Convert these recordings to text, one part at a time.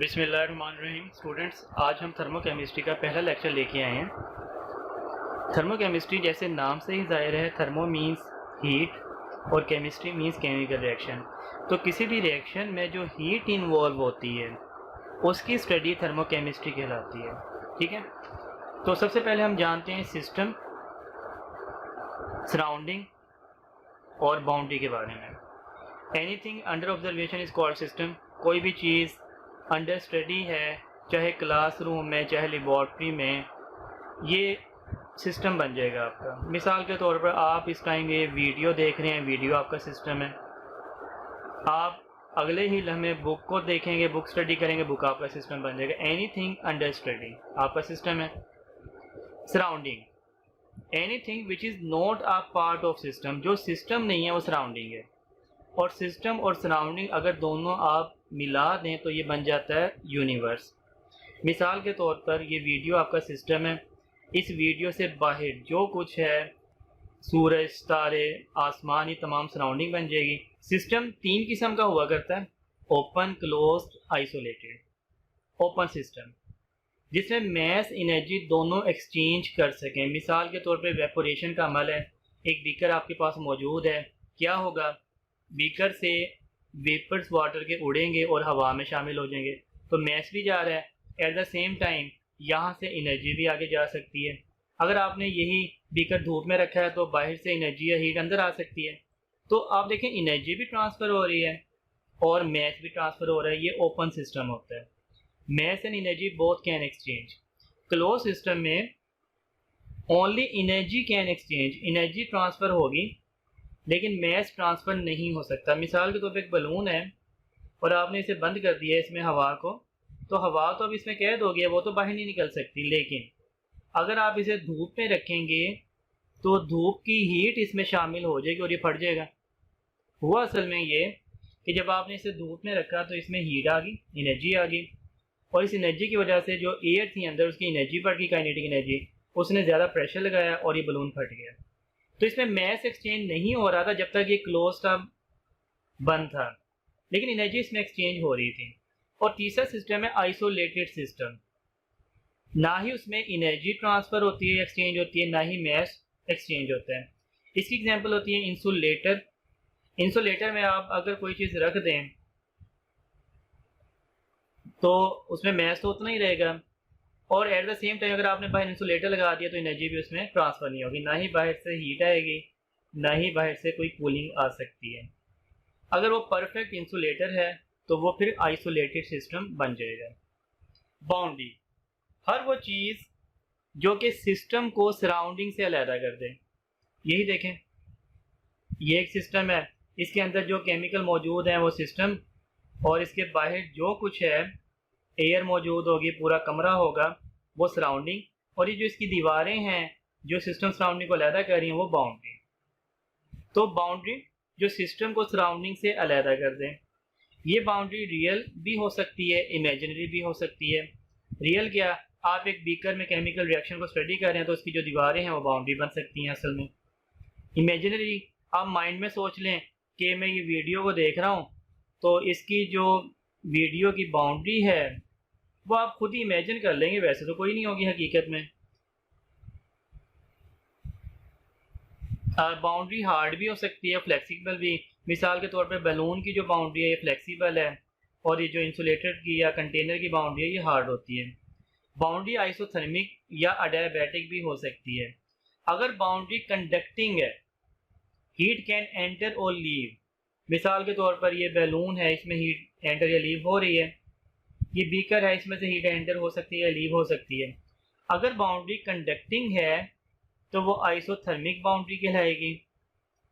बिस्मिल्लाहिर्रहमानिर्रहीम। स्टूडेंट्स, आज हम थर्मोकेमिस्ट्री का पहला लेक्चर लेके आए हैं। थर्मोकेमिस्ट्री जैसे नाम से ही ज़ाहिर है, थर्मो मींस हीट और केमिस्ट्री मींस केमिकल रिएक्शन। तो किसी भी रिएक्शन में जो हीट इन्वॉल्व होती है उसकी स्टडी थर्मोकेमिस्ट्री कहलाती है। ठीक है, तो सबसे पहले हम जानते हैं सिस्टम, सराउंडिंग और बाउंड्री के बारे में। Anything under observation is called system. कोई भी चीज़ अंडर स्टडी है, चाहे क्लासरूम में चाहे लेबॉर्ट्री में, ये सिस्टम बन जाएगा आपका। मिसाल के तौर पर आप इस टाइम ये वीडियो देख रहे हैं, वीडियो आपका सिस्टम है। आप अगले ही लम्हे बुक को देखेंगे, बुक स्टडी करेंगे, बुक आपका सिस्टम बन जाएगा। एनीथिंग अंडर स्टडी आपका सिस्टम है। Surrounding, anything which is not a part of system, जो सिस्टम नहीं है वो सराउंडिंग है। और सिस्टम और सराउंडिंग अगर दोनों आप मिला दें तो ये बन जाता है यूनिवर्स। मिसाल के तौर पर ये वीडियो आपका सिस्टम है। इस वीडियो से बाहर जो कुछ है, सूरज, तारे, आसमान, ये तमाम सराउंडिंग बन जाएगी। सिस्टम तीन किस्म का हुआ करता है: open, closed, isolated. Open system जिसमें मैस एनर्जी दोनों एक्सचेंज कर सकें। मिसाल के तौर पर इवेपोरेशन का अमल है। एक बीकर आपके पास मौजूद है, क्या होगा, बीकर से वेपर्स वाटर के उड़ेंगे और हवा में शामिल हो जाएंगे, तो मैस भी जा रहा है। एट द सेम टाइम यहाँ से एनर्जी भी आगे जा सकती है। अगर आपने यही बीकर धूप में रखा है तो बाहर से एनर्जी या हीट अंदर आ सकती है। तो आप देखें, एनर्जी भी ट्रांसफ़र हो रही है और मैस भी ट्रांसफ़र हो रहा है। ये ओपन सिस्टम होता है। Mass and energy both can exchange. Close system में only energy can exchange, energy transfer होगी लेकिन मैस ट्रांसफ़र नहीं हो सकता। मिसाल के तौर पर एक बलून है और आपने इसे बंद कर दिया है, इसमें हवा को, तो हवा तो अब इसमें कैद हो गई है, वो तो बाहर नहीं निकल सकती। लेकिन अगर आप इसे धूप में रखेंगे तो धूप की हीट इसमें शामिल हो जाएगी और ये फट जाएगा। हुआ असल में ये कि जब आपने इसे धूप में रखा तो इसमें हीट आ गई, एनर्जी आ गई, और इस एनर्जी की वजह से जो एयर थी अंदर उसकी एनर्जी बढ़ गई, काइनेटिक एनर्जी, उसने ज़्यादा प्रेशर लगाया और ये बलून फट गया। तो इसमें मैस एक्सचेंज नहीं हो रहा था जब तक ये क्लोज था, बंद था, लेकिन एनर्जी इसमें एक्सचेंज हो रही थी। और तीसरा सिस्टम है आइसोलेटेड सिस्टम। ना ही उसमें एनर्जी ट्रांसफ़र होती है, एक्सचेंज होती है, ना ही मैस एक्सचेंज होता है। इसकी एग्जांपल होती है इंसुलेटर। इंसुलेटर में आप अगर कोई चीज़ रख दें तो उसमें मैस तो उतना ही रहेगा, और एट द सेम टाइम अगर आपने बाहर इंसुलेटर लगा दिया तो एनर्जी भी उसमें ट्रांसफ़र नहीं होगी। ना ही बाहर से हीट आएगी, ना ही बाहर से कोई कूलिंग आ सकती है। अगर वो परफेक्ट इंसुलेटर है तो वो फिर आइसोलेटेड सिस्टम बन जाएगा। बाउंड्री, हर वो चीज़ जो कि सिस्टम को सराउंडिंग से अलहदा कर दे। यही देखें, ये एक सिस्टम है, इसके अंदर जो केमिकल मौजूद हैं वो सिस्टम, और इसके बाहर जो कुछ है, एयर मौजूद होगी, पूरा कमरा होगा, वो सराउंडिंग, और ये जो इसकी दीवारें हैं जो सिस्टम सराउंडिंग को अलहदा कर रही हैं वो बाउंड्री। तो बाउंड्री जो सिस्टम को सराउंडिंग से अलहदा कर दें, ये बाउंड्री रियल भी हो सकती है, इमेजिनरी भी हो सकती है। रियल क्या, आप एक बीकर में केमिकल रिएक्शन को स्टडी कर रहे हैं तो उसकी जो दीवारें हैं वो बाउंड्री बन सकती हैं असल में। इमेजिनरी, आप माइंड में सोच लें कि मैं ये वीडियो को देख रहा हूँ तो इसकी जो वीडियो की बाउंड्री है वो आप खुद ही इमेजिन कर लेंगे, वैसे तो कोई नहीं होगी हकीकत में। बाउंड्री हार्ड भी हो सकती है, फ्लेक्सिबल भी। मिसाल के तौर पर बैलून की जो बाउंड्री है ये फ्लेक्सिबल है, और ये जो इंसुलेटर की या कंटेनर की बाउंड्री है ये हार्ड होती है। बाउंड्री आइसोथर्मिक या अडियाबैटिक भी हो सकती है। अगर बाउंड्री कंडक्टिंग है, हीट कैन एंटर और लीव। मिसाल के तौर पर ये बैलून है, इसमें हीट एंटर या लीव हो रही है। ये बीकर है, इसमें से हीट एंटर हो सकती है या लीव हो सकती है। अगर बाउंड्री कंडक्टिंग है तो वो आइसोथर्मिक बाउंड्री कहलाएगी,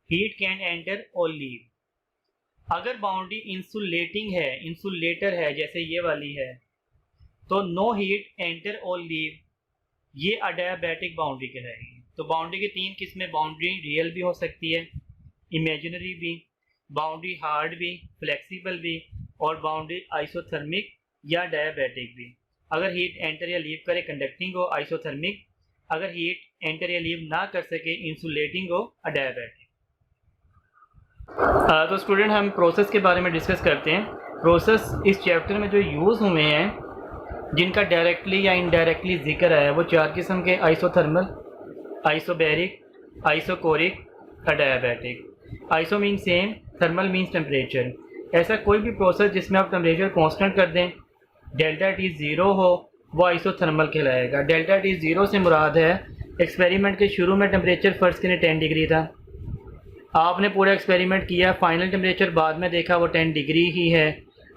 हीट कैन एंटर और लीव। अगर बाउंड्री इंसुलेटिंग है, इंसुलेटर है जैसे ये वाली है, तो नो हीट एंटर और लीव, ये अडियाबैटिक बाउंड्री कहलाएगी। तो बाउंड्री की तीन किस्में, बाउंड्री रियल भी हो सकती है, इमेजिनरी भी, बाउंड्री हार्ड भी, फ्लेक्सिबल भी, और बाउंड्री आइसोथर्मिक या डायबैटिक भी। अगर हीट एंटर या लीव करे कंडक्टिंग हो आइसोथर्मिक, अगर हीट एंटर या लीव ना कर सके इंसुलेटिंग हो अडायाबैटिक। तो स्टूडेंट, हम प्रोसेस के बारे में डिस्कस करते हैं। प्रोसेस इस चैप्टर में जो यूज़ हुए हैं जिनका डायरेक्टली या इनडायरेक्टली जिक्र है वो 4 किस्म के: isothermal, isobaric, isochoric, adiabatic. Iso mean same, thermal means temperature. ऐसा कोई भी प्रोसेस जिसमें आप टेम्परेचर कांस्टेंट कर दें, डेल्टा टी ज़ीरो हो, वो आइसोथर्मल कहलाएगा। डेल्टा टी ज़ीरो से मुराद है एक्सपेरिमेंट के शुरू में टेम्परेचर फ़र्ज़ करें 10 डिग्री था, आपने पूरा एक्सपेरिमेंट किया, फाइनल टेम्परेचर बाद में देखा वो 10 डिग्री ही है,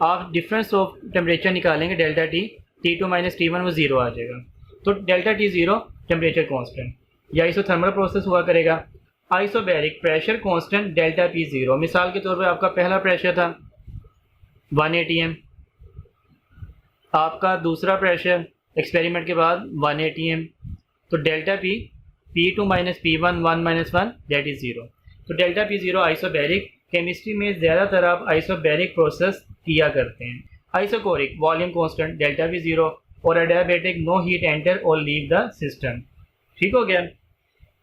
आप डिफरेंस ऑफ टेम्परेचर निकालेंगे delta T, T2 minus T1 वो ज़ीरो आ जाएगा। तो delta T zero temperature constant, या आइसोथर्मल प्रोसेस हुआ करेगा। Isobaric pressure constant, delta p zero. मिसाल के तौर पे आपका पहला प्रेशर था 1 atm, आपका दूसरा प्रेशर एक्सपेरिमेंट के बाद 1 atm, तो delta p P2 minus P1 1 minus 1 that is zero. तो delta p zero isobaric. Chemistry में ज़्यादातर आप आइसोबैरिक प्रोसेस किया करते हैं। Isochoric volume constant, delta p zero. और अडायाबैटिक, नो हीट एंटर और लीव द सिस्टम। ठीक हो गया।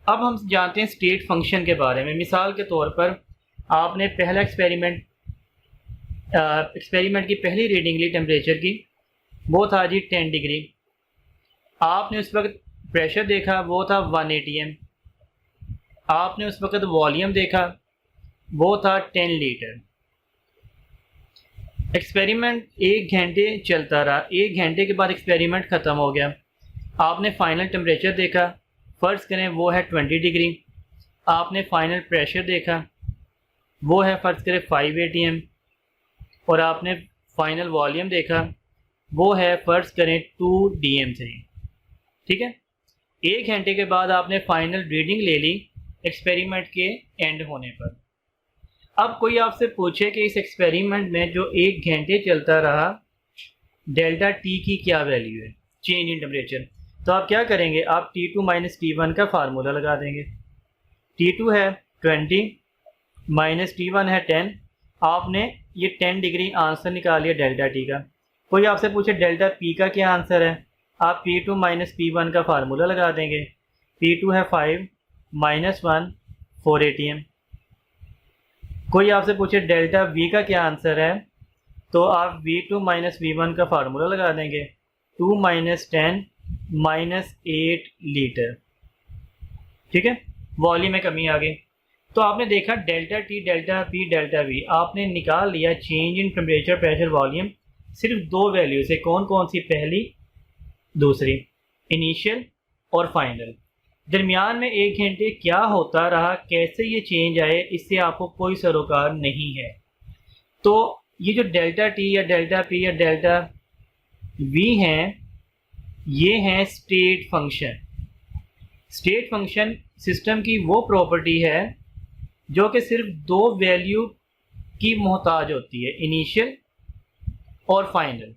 अब हम जानते हैं स्टेट फंक्शन के बारे में। मिसाल के तौर पर आपने पहला एक्सपेरिमेंट की पहली रीडिंग ली टेम्परेचर की, वो था जी 10 डिग्री। आपने उस वक्त प्रेशर देखा, वो था 1 atm। आपने उस वक्त वॉल्यूम देखा, वो था 10 लीटर। एक्सपेरिमेंट 1 घंटे चलता रहा। 1 घंटे के बाद एक्सपेरिमेंट ख़त्म हो गया। आपने फ़ाइनल टेम्परेचर देखा, फ़र्ज़ करें वो है 20 डिग्री। आपने फ़ाइनल प्रेशर देखा, वो है फ़र्ज़ करें 5 atm। और आपने फ़ाइनल वॉल्यूम देखा, वो है फ़र्ज़ करें 2 dm3। ठीक है। 1 घंटे के बाद आपने फ़ाइनल रीडिंग ले ली एक्सपेरिमेंट के एंड होने पर। अब कोई आपसे पूछे कि इस एक्सपेरिमेंट में जो 1 घंटे चलता रहा, डेल्टा टी की क्या वैल्यू है, चेंज इन टेम्परेचर, तो आप क्या करेंगे? आप T2 माइनस T1 का फार्मूला लगा देंगे। T2 है 20 माइनस T1 है 10। आपने ये 10 डिग्री आंसर निकाल लिया डेल्टा टी का। कोई आपसे पूछे डेल्टा पी का क्या आंसर है, आप P2 माइनस P1 का फार्मूला लगा देंगे। P2 है 5 माइनस 1 4 atm। कोई आपसे पूछे डेल्टा V का क्या आंसर है, तो आप V2 माइनस V1 का फार्मूला लगा देंगे। 2 माइनस 10 माइनस 8 लीटर। ठीक है, वॉल्यूम में कमी आ गई। तो आपने देखा delta T, delta P, delta we, आपने निकाल लिया change in temperature, pressure, volume सिर्फ 2 वैल्यू से। कौन कौन सी? पहली, दूसरी, इनिशियल और फाइनल। दरमियान में 1 घंटे क्या होता रहा, कैसे ये चेंज आए, इससे आपको कोई सरोकार नहीं है। तो ये जो डेल्टा टी या डेल्टा पी या डेल्टा वी हैं, ये हैं state function. State function system की वो प्रॉपर्टी है जो कि सिर्फ 2 वैल्यू की मोहताज होती है, इनिशियल और फाइनल।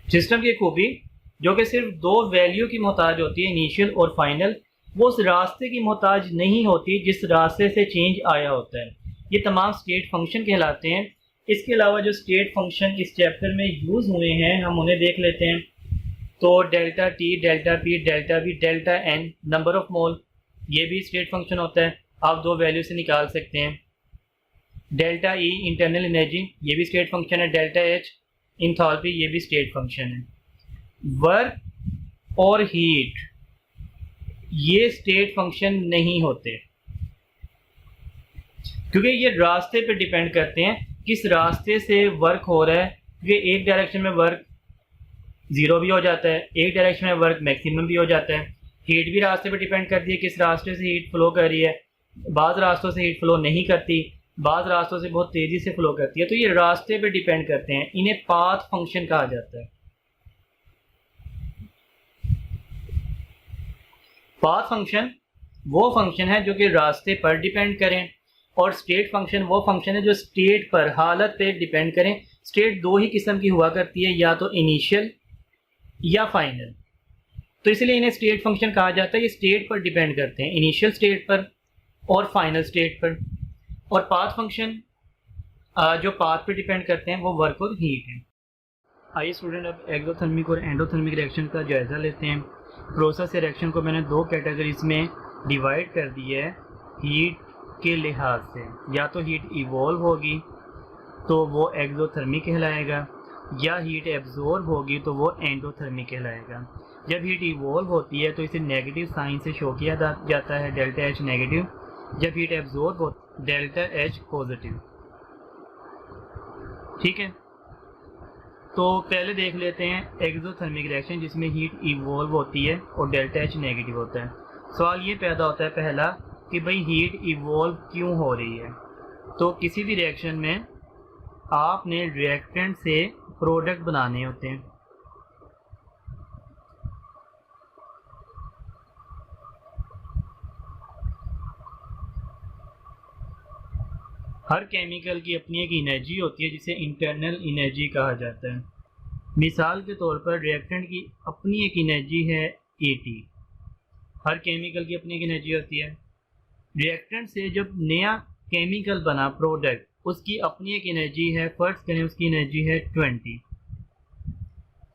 सिस्टम की खूबी जो कि सिर्फ 2 वैल्यू की मोहताज होती है, इनिशियल और फाइनल, वो उस रास्ते की मोहताज नहीं होती जिस रास्ते से चेंज आया होता है। ये तमाम स्टेट फंक्शन कहलाते हैं। इसके अलावा जो स्टेट फंक्शन इस चैप्टर में यूज़ हुए हैं, हम उन्हें देख लेते हैं। तो delta T, delta P, delta V, delta N, number of mole, ये भी स्टेट फंक्शन होता है, आप 2 वैल्यू से निकाल सकते हैं। डेल्टा ई, इंटरनल एनर्जी, ये भी स्टेट फंक्शन है। डेल्टा एच, इंथैल्पी, ये भी स्टेट फंक्शन है। वर्क और हीट, ये स्टेट फंक्शन नहीं होते, क्योंकि ये रास्ते पे डिपेंड करते हैं, किस रास्ते से वर्क हो रहा है। क्योंकि एक डायरेक्शन में वर्क 0 भी हो जाता है, एक डायरेक्शन में वर्क मैक्सिमम भी हो जाता है। हीट भी रास्ते पे डिपेंड करती है, किस रास्ते से हीट फ्लो कर रही है। बाज़ रास्तों से हीट फ्लो नहीं करती, बाज़ रास्तों से बहुत तेज़ी से फ्लो करती है। तो ये रास्ते पे डिपेंड करते हैं, इन्हें पाथ फंक्शन कहा जाता है। पाथ फंक्शन वो फंक्शन है जो कि रास्ते पर डिपेंड करें, और स्टेट फंक्शन वो फंक्शन है जो स्टेट पर, हालत पे डिपेंड करें। स्टेट 2 ही किस्म की हुआ करती है, या तो इनिशियल या फाइनल। तो इसलिए इन्हें स्टेट फंक्शन कहा जाता है। ये स्टेट पर डिपेंड करते हैं, इनिशियल स्टेट पर और फाइनल स्टेट पर। और पाथ फंक्शन जो पाथ पर डिपेंड करते हैं वो वर्क और हीट है। आइए स्टूडेंट, अब एक्सोथर्मिक और एंडोथर्मिक रिएक्शन का जायज़ा लेते हैं। प्रोसेस रिएक्शन को मैंने 2 कैटेगरीज में डिवाइड कर दिया है, हीट के लिहाज से, या तो हीट इवॉल्व होगी तो वो एक्सोथर्मिक कहलाएगा, या हीट एब्जॉर्ब होगी तो वो एंडोथर्मिक कहलाएगा। जब हीट इवॉल्व होती है तो इसे नेगेटिव साइन से शो किया जाता है, डेल्टा एच नेगेटिव। जब हीट एब्जॉर्ब हो डेल्टा एच पॉजिटिव। ठीक है, तो पहले देख लेते हैं एक्सोथर्मिक रिएक्शन जिसमें हीट इवॉल्व होती है और डेल्टा एच नेगेटिव होता है। सवाल ये पैदा होता है पहला कि भाई हीट इवॉल्व क्यों हो रही है। तो किसी भी रिएक्शन में आपने रिएक्टेंट से प्रोडक्ट बनाने होते हैं। हर केमिकल की अपनी एक एनर्जी होती है जिसे इंटरनल एनर्जी कहा जाता है। मिसाल के तौर पर रिएक्टेंट की अपनी एक एनर्जी है AT। हर केमिकल की अपनी एक एनर्जी होती है। रिएक्टेंट से जब नया केमिकल बना प्रोडक्ट, उसकी अपनी एक एनर्जी है, फर्स्ट करें उसकी एनर्जी है 20।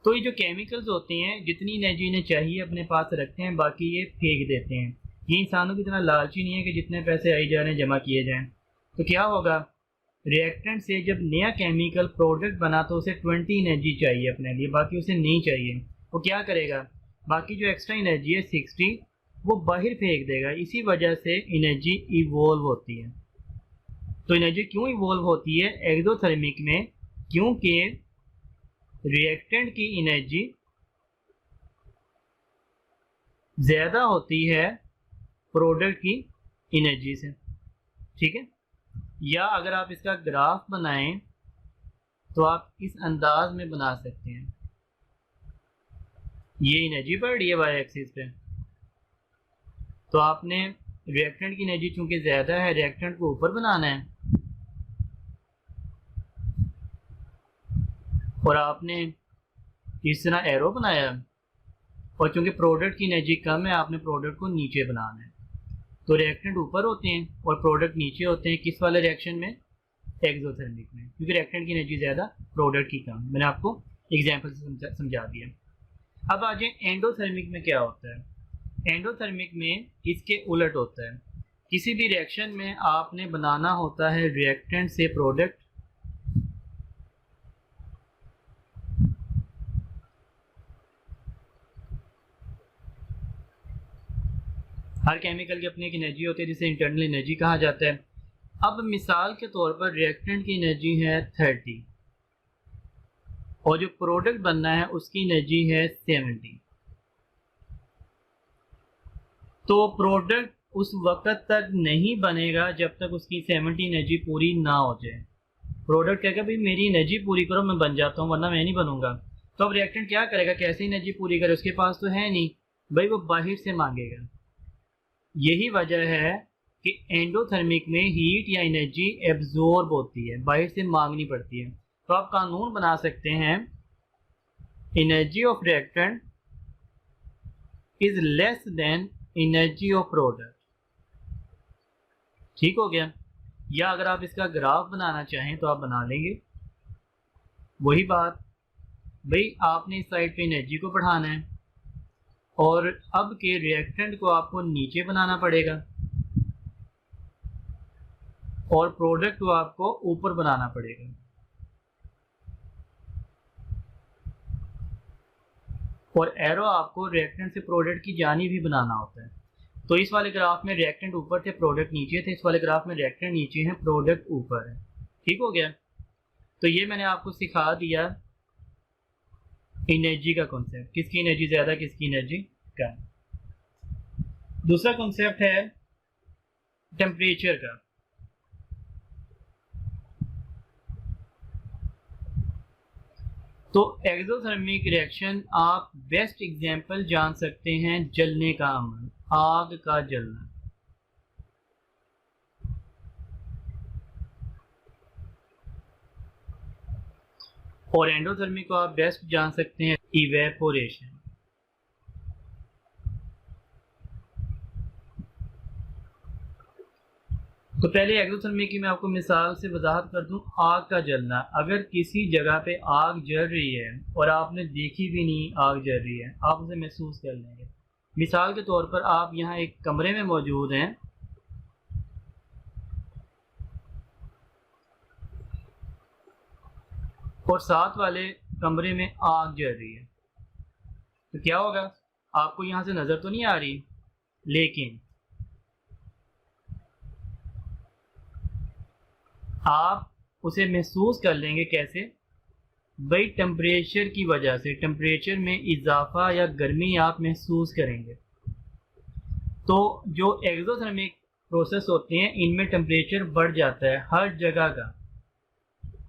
तो ये जो केमिकल्स होते हैं जितनी एनर्जी इन्हें चाहिए अपने पास रखते हैं, बाकी ये फेंक देते हैं। ये इंसानों की तरह लालची नहीं है कि जितने पैसे आई जा रहे हैं जमा किए जाएं। तो क्या होगा, रिएक्टेंट से जब नया केमिकल प्रोडक्ट बना तो उसे 20 एनर्जी चाहिए अपने लिए, बाकी उसे नहीं चाहिए। वो क्या करेगा, बाकी जो एक्स्ट्रा एनर्जी है 60 वो बाहर फेंक देगा। इसी वजह से एनर्जी इवॉल्व होती है। तो एनर्जी क्यों इवॉल्व होती है एक्सोथर्मिक में, क्योंकि रिएक्टेंट की एनर्जी ज़्यादा होती है प्रोडक्ट की एनर्जी से। ठीक है, या अगर आप इसका ग्राफ बनाएं तो आप इस अंदाज में बना सकते हैं। ये एनर्जी बढ़ रही है वाई एक्सिस पे, तो आपने रिएक्टेंट की एनर्जी चूंकि ज़्यादा है, रिएक्टेंट को ऊपर बनाना है, और आपने इस तरह एरो बनाया, और चूंकि प्रोडक्ट की एनर्जी कम है आपने प्रोडक्ट को नीचे बनाना है। तो रिएक्टेंट ऊपर होते हैं और प्रोडक्ट नीचे होते हैं। किस वाले रिएक्शन में, एक्सोथर्मिक में, क्योंकि रिएक्टेंट की एनर्जी ज़्यादा प्रोडक्ट की कम। मैंने आपको एग्जांपल से समझा दिया। अब आ जाए एंडोथर्मिक में क्या होता है। एंडोथर्मिक में इसके उलट होता है। किसी भी रिएक्शन में आपने बनाना होता है रिएक्टेंट से प्रोडक्ट, हर केमिकल की अपनी एक एनर्जी होती है जिसे इंटरनल एनर्जी कहा जाता है। अब मिसाल के तौर पर रिएक्टेंट की एनर्जी है 30 और जो प्रोडक्ट बनना है उसकी एनर्जी है 70। तो प्रोडक्ट उस वक्त तक नहीं बनेगा जब तक उसकी 70 एनर्जी पूरी ना हो जाए। प्रोडक्ट कहेगा भाई मेरी एनर्जी पूरी करो, मैं बन जाता हूँ, वरना मैं नहीं बनूंगा। तो अब रिएक्टेंट क्या करेगा, कैसे एनर्जी पूरी करे, उसके पास तो है नहीं भाई, वो बाहर से मांगेगा। यही वजह है कि एंडोथर्मिक में हीट या एनर्जी एब्जॉर्ब होती है, बाहर से मांगनी पड़ती है। तो आप कानून बना सकते हैं, energy of reactant is less than energy of product. ठीक हो गया। या अगर आप इसका ग्राफ बनाना चाहें तो आप बना लेंगे। वही बात भाई, आपने इस साइड पे एनर्जी को बढ़ाना है और अब के रिएक्टेंट को आपको नीचे बनाना पड़ेगा और प्रोडक्ट को आपको ऊपर बनाना पड़ेगा। और एरो आपको रिएक्टेंट से प्रोडक्ट की जानी भी बनाना होता है। तो इस वाले ग्राफ में रिएक्टेंट ऊपर थे, प्रोडक्ट नीचे थे। इस वाले ग्राफ में रिएक्टेंट नीचे है, प्रोडक्ट ऊपर है। ठीक हो गया। तो ये मैंने आपको सिखा दिया एनर्जी का कॉन्सेप्ट, किसकी एनर्जी ज़्यादा किसकी एनर्जी कम। दूसरा कॉन्सेप्ट है टेम्परेचर का। तो एक्सोथर्मिक रिएक्शन आप बेस्ट एग्जांपल जान सकते हैं जलने का अमल, आग का जलना। और एंडोथर्मिक को आप बेस्ट जान सकते हैं इवेपोरेशन। तो पहले एक्सोथर्मिक की मैं आपको मिसाल से वजाहत कर दूं, आग का जलना। अगर किसी जगह पे आग जल रही है और आपने देखी भी नहीं आग जल रही है, आप उसे महसूस कर लेंगे। मिसाल के तौर पर आप यहाँ एक कमरे में मौजूद हैं और साथ वाले कमरे में आग जल रही है, तो क्या होगा? आपको यहाँ से नज़र तो नहीं आ रही, लेकिन आप उसे महसूस कर लेंगे। कैसे भाई? टेम्परेचर की वजह से, टेम्परेचर में इजाफा या गर्मी आप महसूस करेंगे। तो जो एक्सोथर्मिक प्रोसेस होते हैं इनमें टेम्परेचर बढ़ जाता है हर जगह का।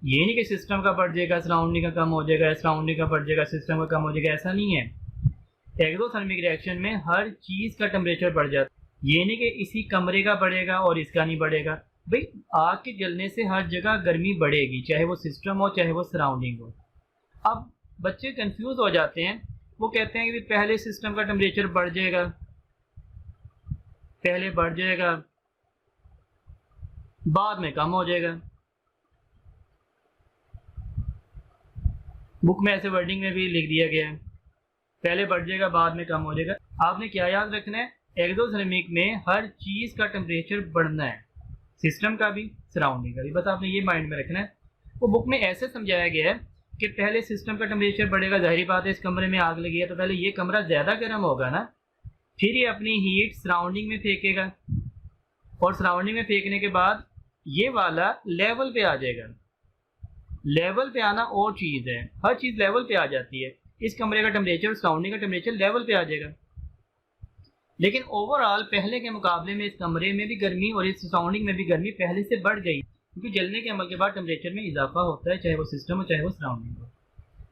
ये नहीं कि सिस्टम का बढ़ जाएगा सराउंडिंग का कम हो जाएगा, सराउंडिंग का बढ़ जाएगा सिस्टम का कम हो जाएगा, ऐसा नहीं है। एक्सोथर्मिक रिएक्शन में हर चीज़ का टेम्परेचर बढ़ जाता है। ये नहीं कि इसी कमरे का बढ़ेगा और इसका नहीं बढ़ेगा। भाई आग के जलने से हर जगह गर्मी बढ़ेगी, चाहे वो सिस्टम हो चाहे वो सराउंडिंग हो। अब बच्चे कंफ्यूज हो जाते हैं, वो कहते हैं कि पहले सिस्टम का टेम्परेचर बढ़ जाएगा, पहले बढ़ जाएगा बाद में कम हो जाएगा। बुक में ऐसे वर्डिंग में भी लिख दिया गया है, पहले बढ़ जाएगा बाद में कम हो जाएगा। आपने क्या याद रखना है? एक्सोथर्मिक में हर चीज़ का टेम्परेचर बढ़ना है, सिस्टम का भी सराउंडिंग का भी, बस आपने ये माइंड में रखना है। वो बुक में ऐसे समझाया गया है कि पहले सिस्टम का टेम्परेचर बढ़ेगा, जाहिर बात है इस कमरे में आग लगी है तो पहले ये कमरा ज़्यादा गर्म होगा ना, फिर ये अपनी हीट सराउंडिंग में फेंकेगा और सराउंडिंग में फेंकने के बाद ये वाला लेवल पे आ जाएगा। लेवल पे आना और चीज़ है, हर चीज़ लेवल पे आ जाती है। इस कमरे का टेम्परेचर और सराउंडिंग का टेम्परेचर लेवल पे आ जाएगा, लेकिन ओवरऑल पहले के मुकाबले में इस कमरे में भी गर्मी और इस सराउंडिंग में भी गर्मी पहले से बढ़ गई, क्योंकि जलने के अमल के बाद टेम्परेचर में इजाफा होता है, चाहे वो सिस्टम हो चाहे वो सराउंडिंग हो।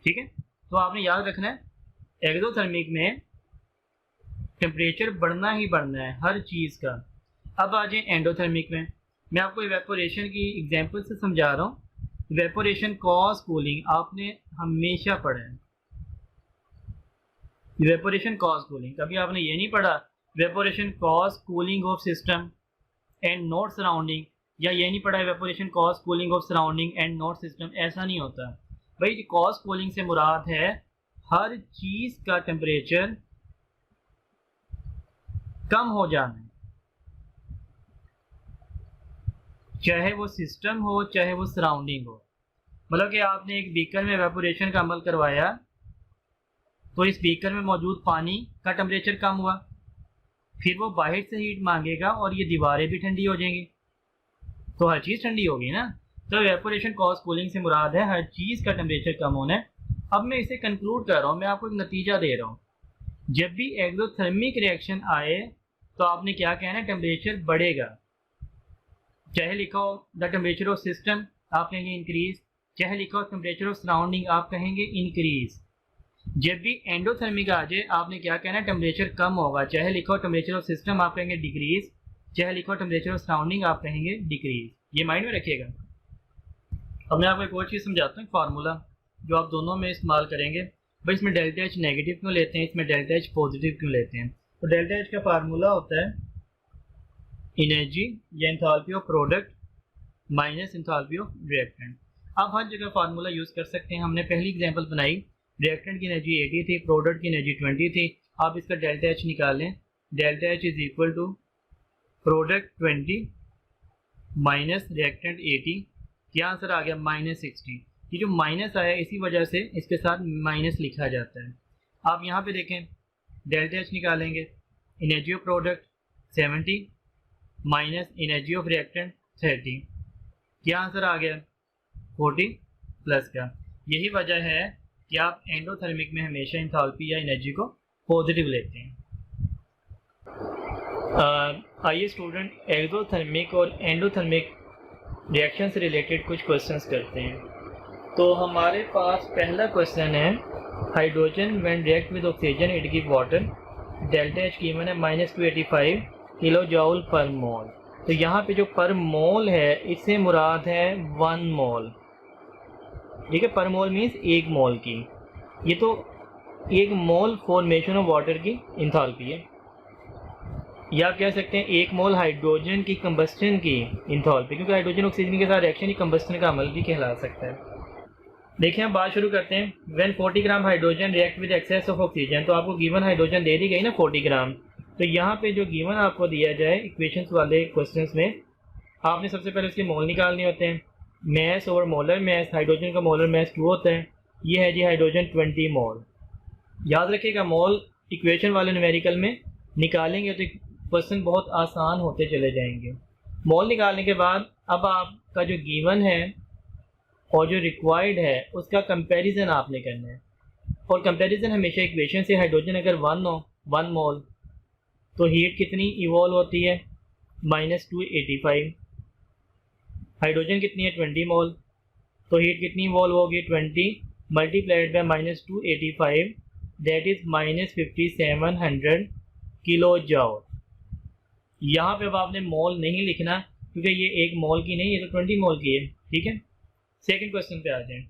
ठीक है, तो आपने याद रखना है एक्सोथर्मिक में टेम्परेचर बढ़ना ही बढ़ना है हर चीज़ का। अब आ जाए एंडोथर्मिक में। मैं आपको इवेपोरेशन की एग्जांपल से समझा रहा हूँ। इवेपोरेशन कॉज कूलिंग आपने हमेशा पढ़ा है। इवेपोरेशन कॉज कूलिंग, कभी आपने ये नहीं पढ़ा evaporation cause cooling of system and not surrounding, या ये नहीं पढ़ा evaporation cause cooling of surrounding and not system. ऐसा नहीं होता भाई। कॉज कूलिंग से मुराद है हर चीज़ का टेम्परेचर कम हो जाना, चाहे वो सिस्टम हो चाहे वो सराउंडिंग हो। मतलब कि आपने एक बीकर में इवेपोरेशन का अमल करवाया तो इस बीकर में मौजूद पानी का टेम्परेचर कम हुआ, फिर वो बाहर से हीट मांगेगा और ये दीवारें भी ठंडी हो जाएंगी, तो हर चीज़ ठंडी होगी ना। तो इवेपोरेशन कॉज कूलिंग से मुराद है हर चीज़ का टेम्परेचर कम होना है। अब मैं इसे कंक्लूड कर रहा हूँ, मैं आपको एक नतीजा दे रहा हूँ। जब भी एक्सोथर्मिक रिएक्शन आए तो आपने क्या कहना है? टेम्परेचर बढ़ेगा। चाहे लिखा हो द टेम्परेचर ऑफ सिस्टम आप कहेंगे इंक्रीज, चाहे लिखा हो टेम्परेचर ऑफ सराउंडिंग आप कहेंगे इंक्रीज। जब भी एंडोथर्मिक आ जाए आपने क्या कहना है? टेम्परेचर कम होगा। चाहे लिखा हो टेम्परेचर ऑफ सिस्टम आप कहेंगे डिक्रीज, चाहे लिखा हो टेम्परेचर ऑफ सराउंडिंग आप कहेंगे डिक्रीज। ये माइंड में रखिएगा। अब मैं आपको एक और चीज़ समझाता हूँ, फार्मूला जो आप दोनों में इस्तेमाल करेंगे। भाई इसमें डेल्टा एच नेगेटिव क्यों लेते हैं, इसमें डेल्टा एच पॉजिटिव क्यों लेते हैं? तो डेल्टा एच का फार्मूला होता है एनर्जी या enthalpy of product minus enthalpy of reactant. आप हर जगह फार्मूला यूज़ कर सकते हैं। हमने पहली एग्जांपल बनाई, रिएक्टेंट की एनर्जी 80 थी, प्रोडक्ट की एनर्जी 20 थी। आप इसका डेल्टा एच निकालें, delta H is equal to product 20 minus reactant 80। क्या आंसर आ गया? -60। ये जो माइनस आया इसी वजह से इसके साथ माइनस लिखा जाता है। आप यहाँ पे देखें, डेल्टा एच निकालेंगे, energy of product 70 minus energy of reactant 30। क्या आंसर आ गया? 40 प्लस का। यही वजह है कि आप एंडोथर्मिक में हमेशा एंथैल्पी या एनर्जी को पॉजिटिव लेते हैं। आइए स्टूडेंट एक्सोथर्मिक और एंडोथर्मिक रिएक्शन से रिलेटेड कुछ क्वेश्चंस करते हैं। तो हमारे पास पहला क्वेश्चन है, hydrogen when react with oxygen it give water, delta H given है -285 किलो जूल पर मोल। तो यहाँ पे जो पर मोल है इससे मुराद है 1 मोल। ठीक है, पर मोल मीन्स 1 मोल की। ये तो 1 मोल फॉर्मेशन ऑफ वाटर की एंथैल्पी है, या आप कह सकते हैं 1 मोल हाइड्रोजन की कंबस्टन की एंथैल्पी, क्योंकि हाइड्रोजन ऑक्सीजन के साथ रिएक्शन ही कंबस्टन का अमल भी कहला सकता है। देखिए हम बात शुरू करते हैं। When 40 gram hydrogen react with excess of oxygen, तो आपको गिवन हाइड्रोजन दे दी गई ना 40 ग्राम। तो यहाँ पे जो गिवन आपको दिया जाए इक्वेशंस वाले क्वेश्चंस में, आपने सबसे पहले उसके मोल निकालने होते हैं। Mass over molar mass, hydrogen का मोलर मैस 2 होता है, ये है जी हाइड्रोजन 20 मोल। याद रखिएगा मोल इक्वेशन वाले न्यूमेरिकल में निकालेंगे तो क्वेश्चन बहुत आसान होते चले जाएंगे। मोल निकालने के बाद अब आपका जो गिवन है और जो रिक्वायर्ड है उसका कंपैरिजन आपने करना है, और कंपैरिजन हमेशा इक्वेशन से। हाइड्रोजन अगर 1 हो, 1 मोल, तो हीट कितनी इवॉल्व होती है -285। हाइड्रोजन कितनी है 20 मोल, तो हीट कितनी इवॉल्व होगी 20 multiplied by -285, that is -5700 kilo जॉल। यहाँ पे अब आपने मोल नहीं लिखना क्योंकि ये 1 मोल की नहीं, ये तो 20 मोल की है, ठीक है। सेकंड क्वेश्चन पे आ जाएं।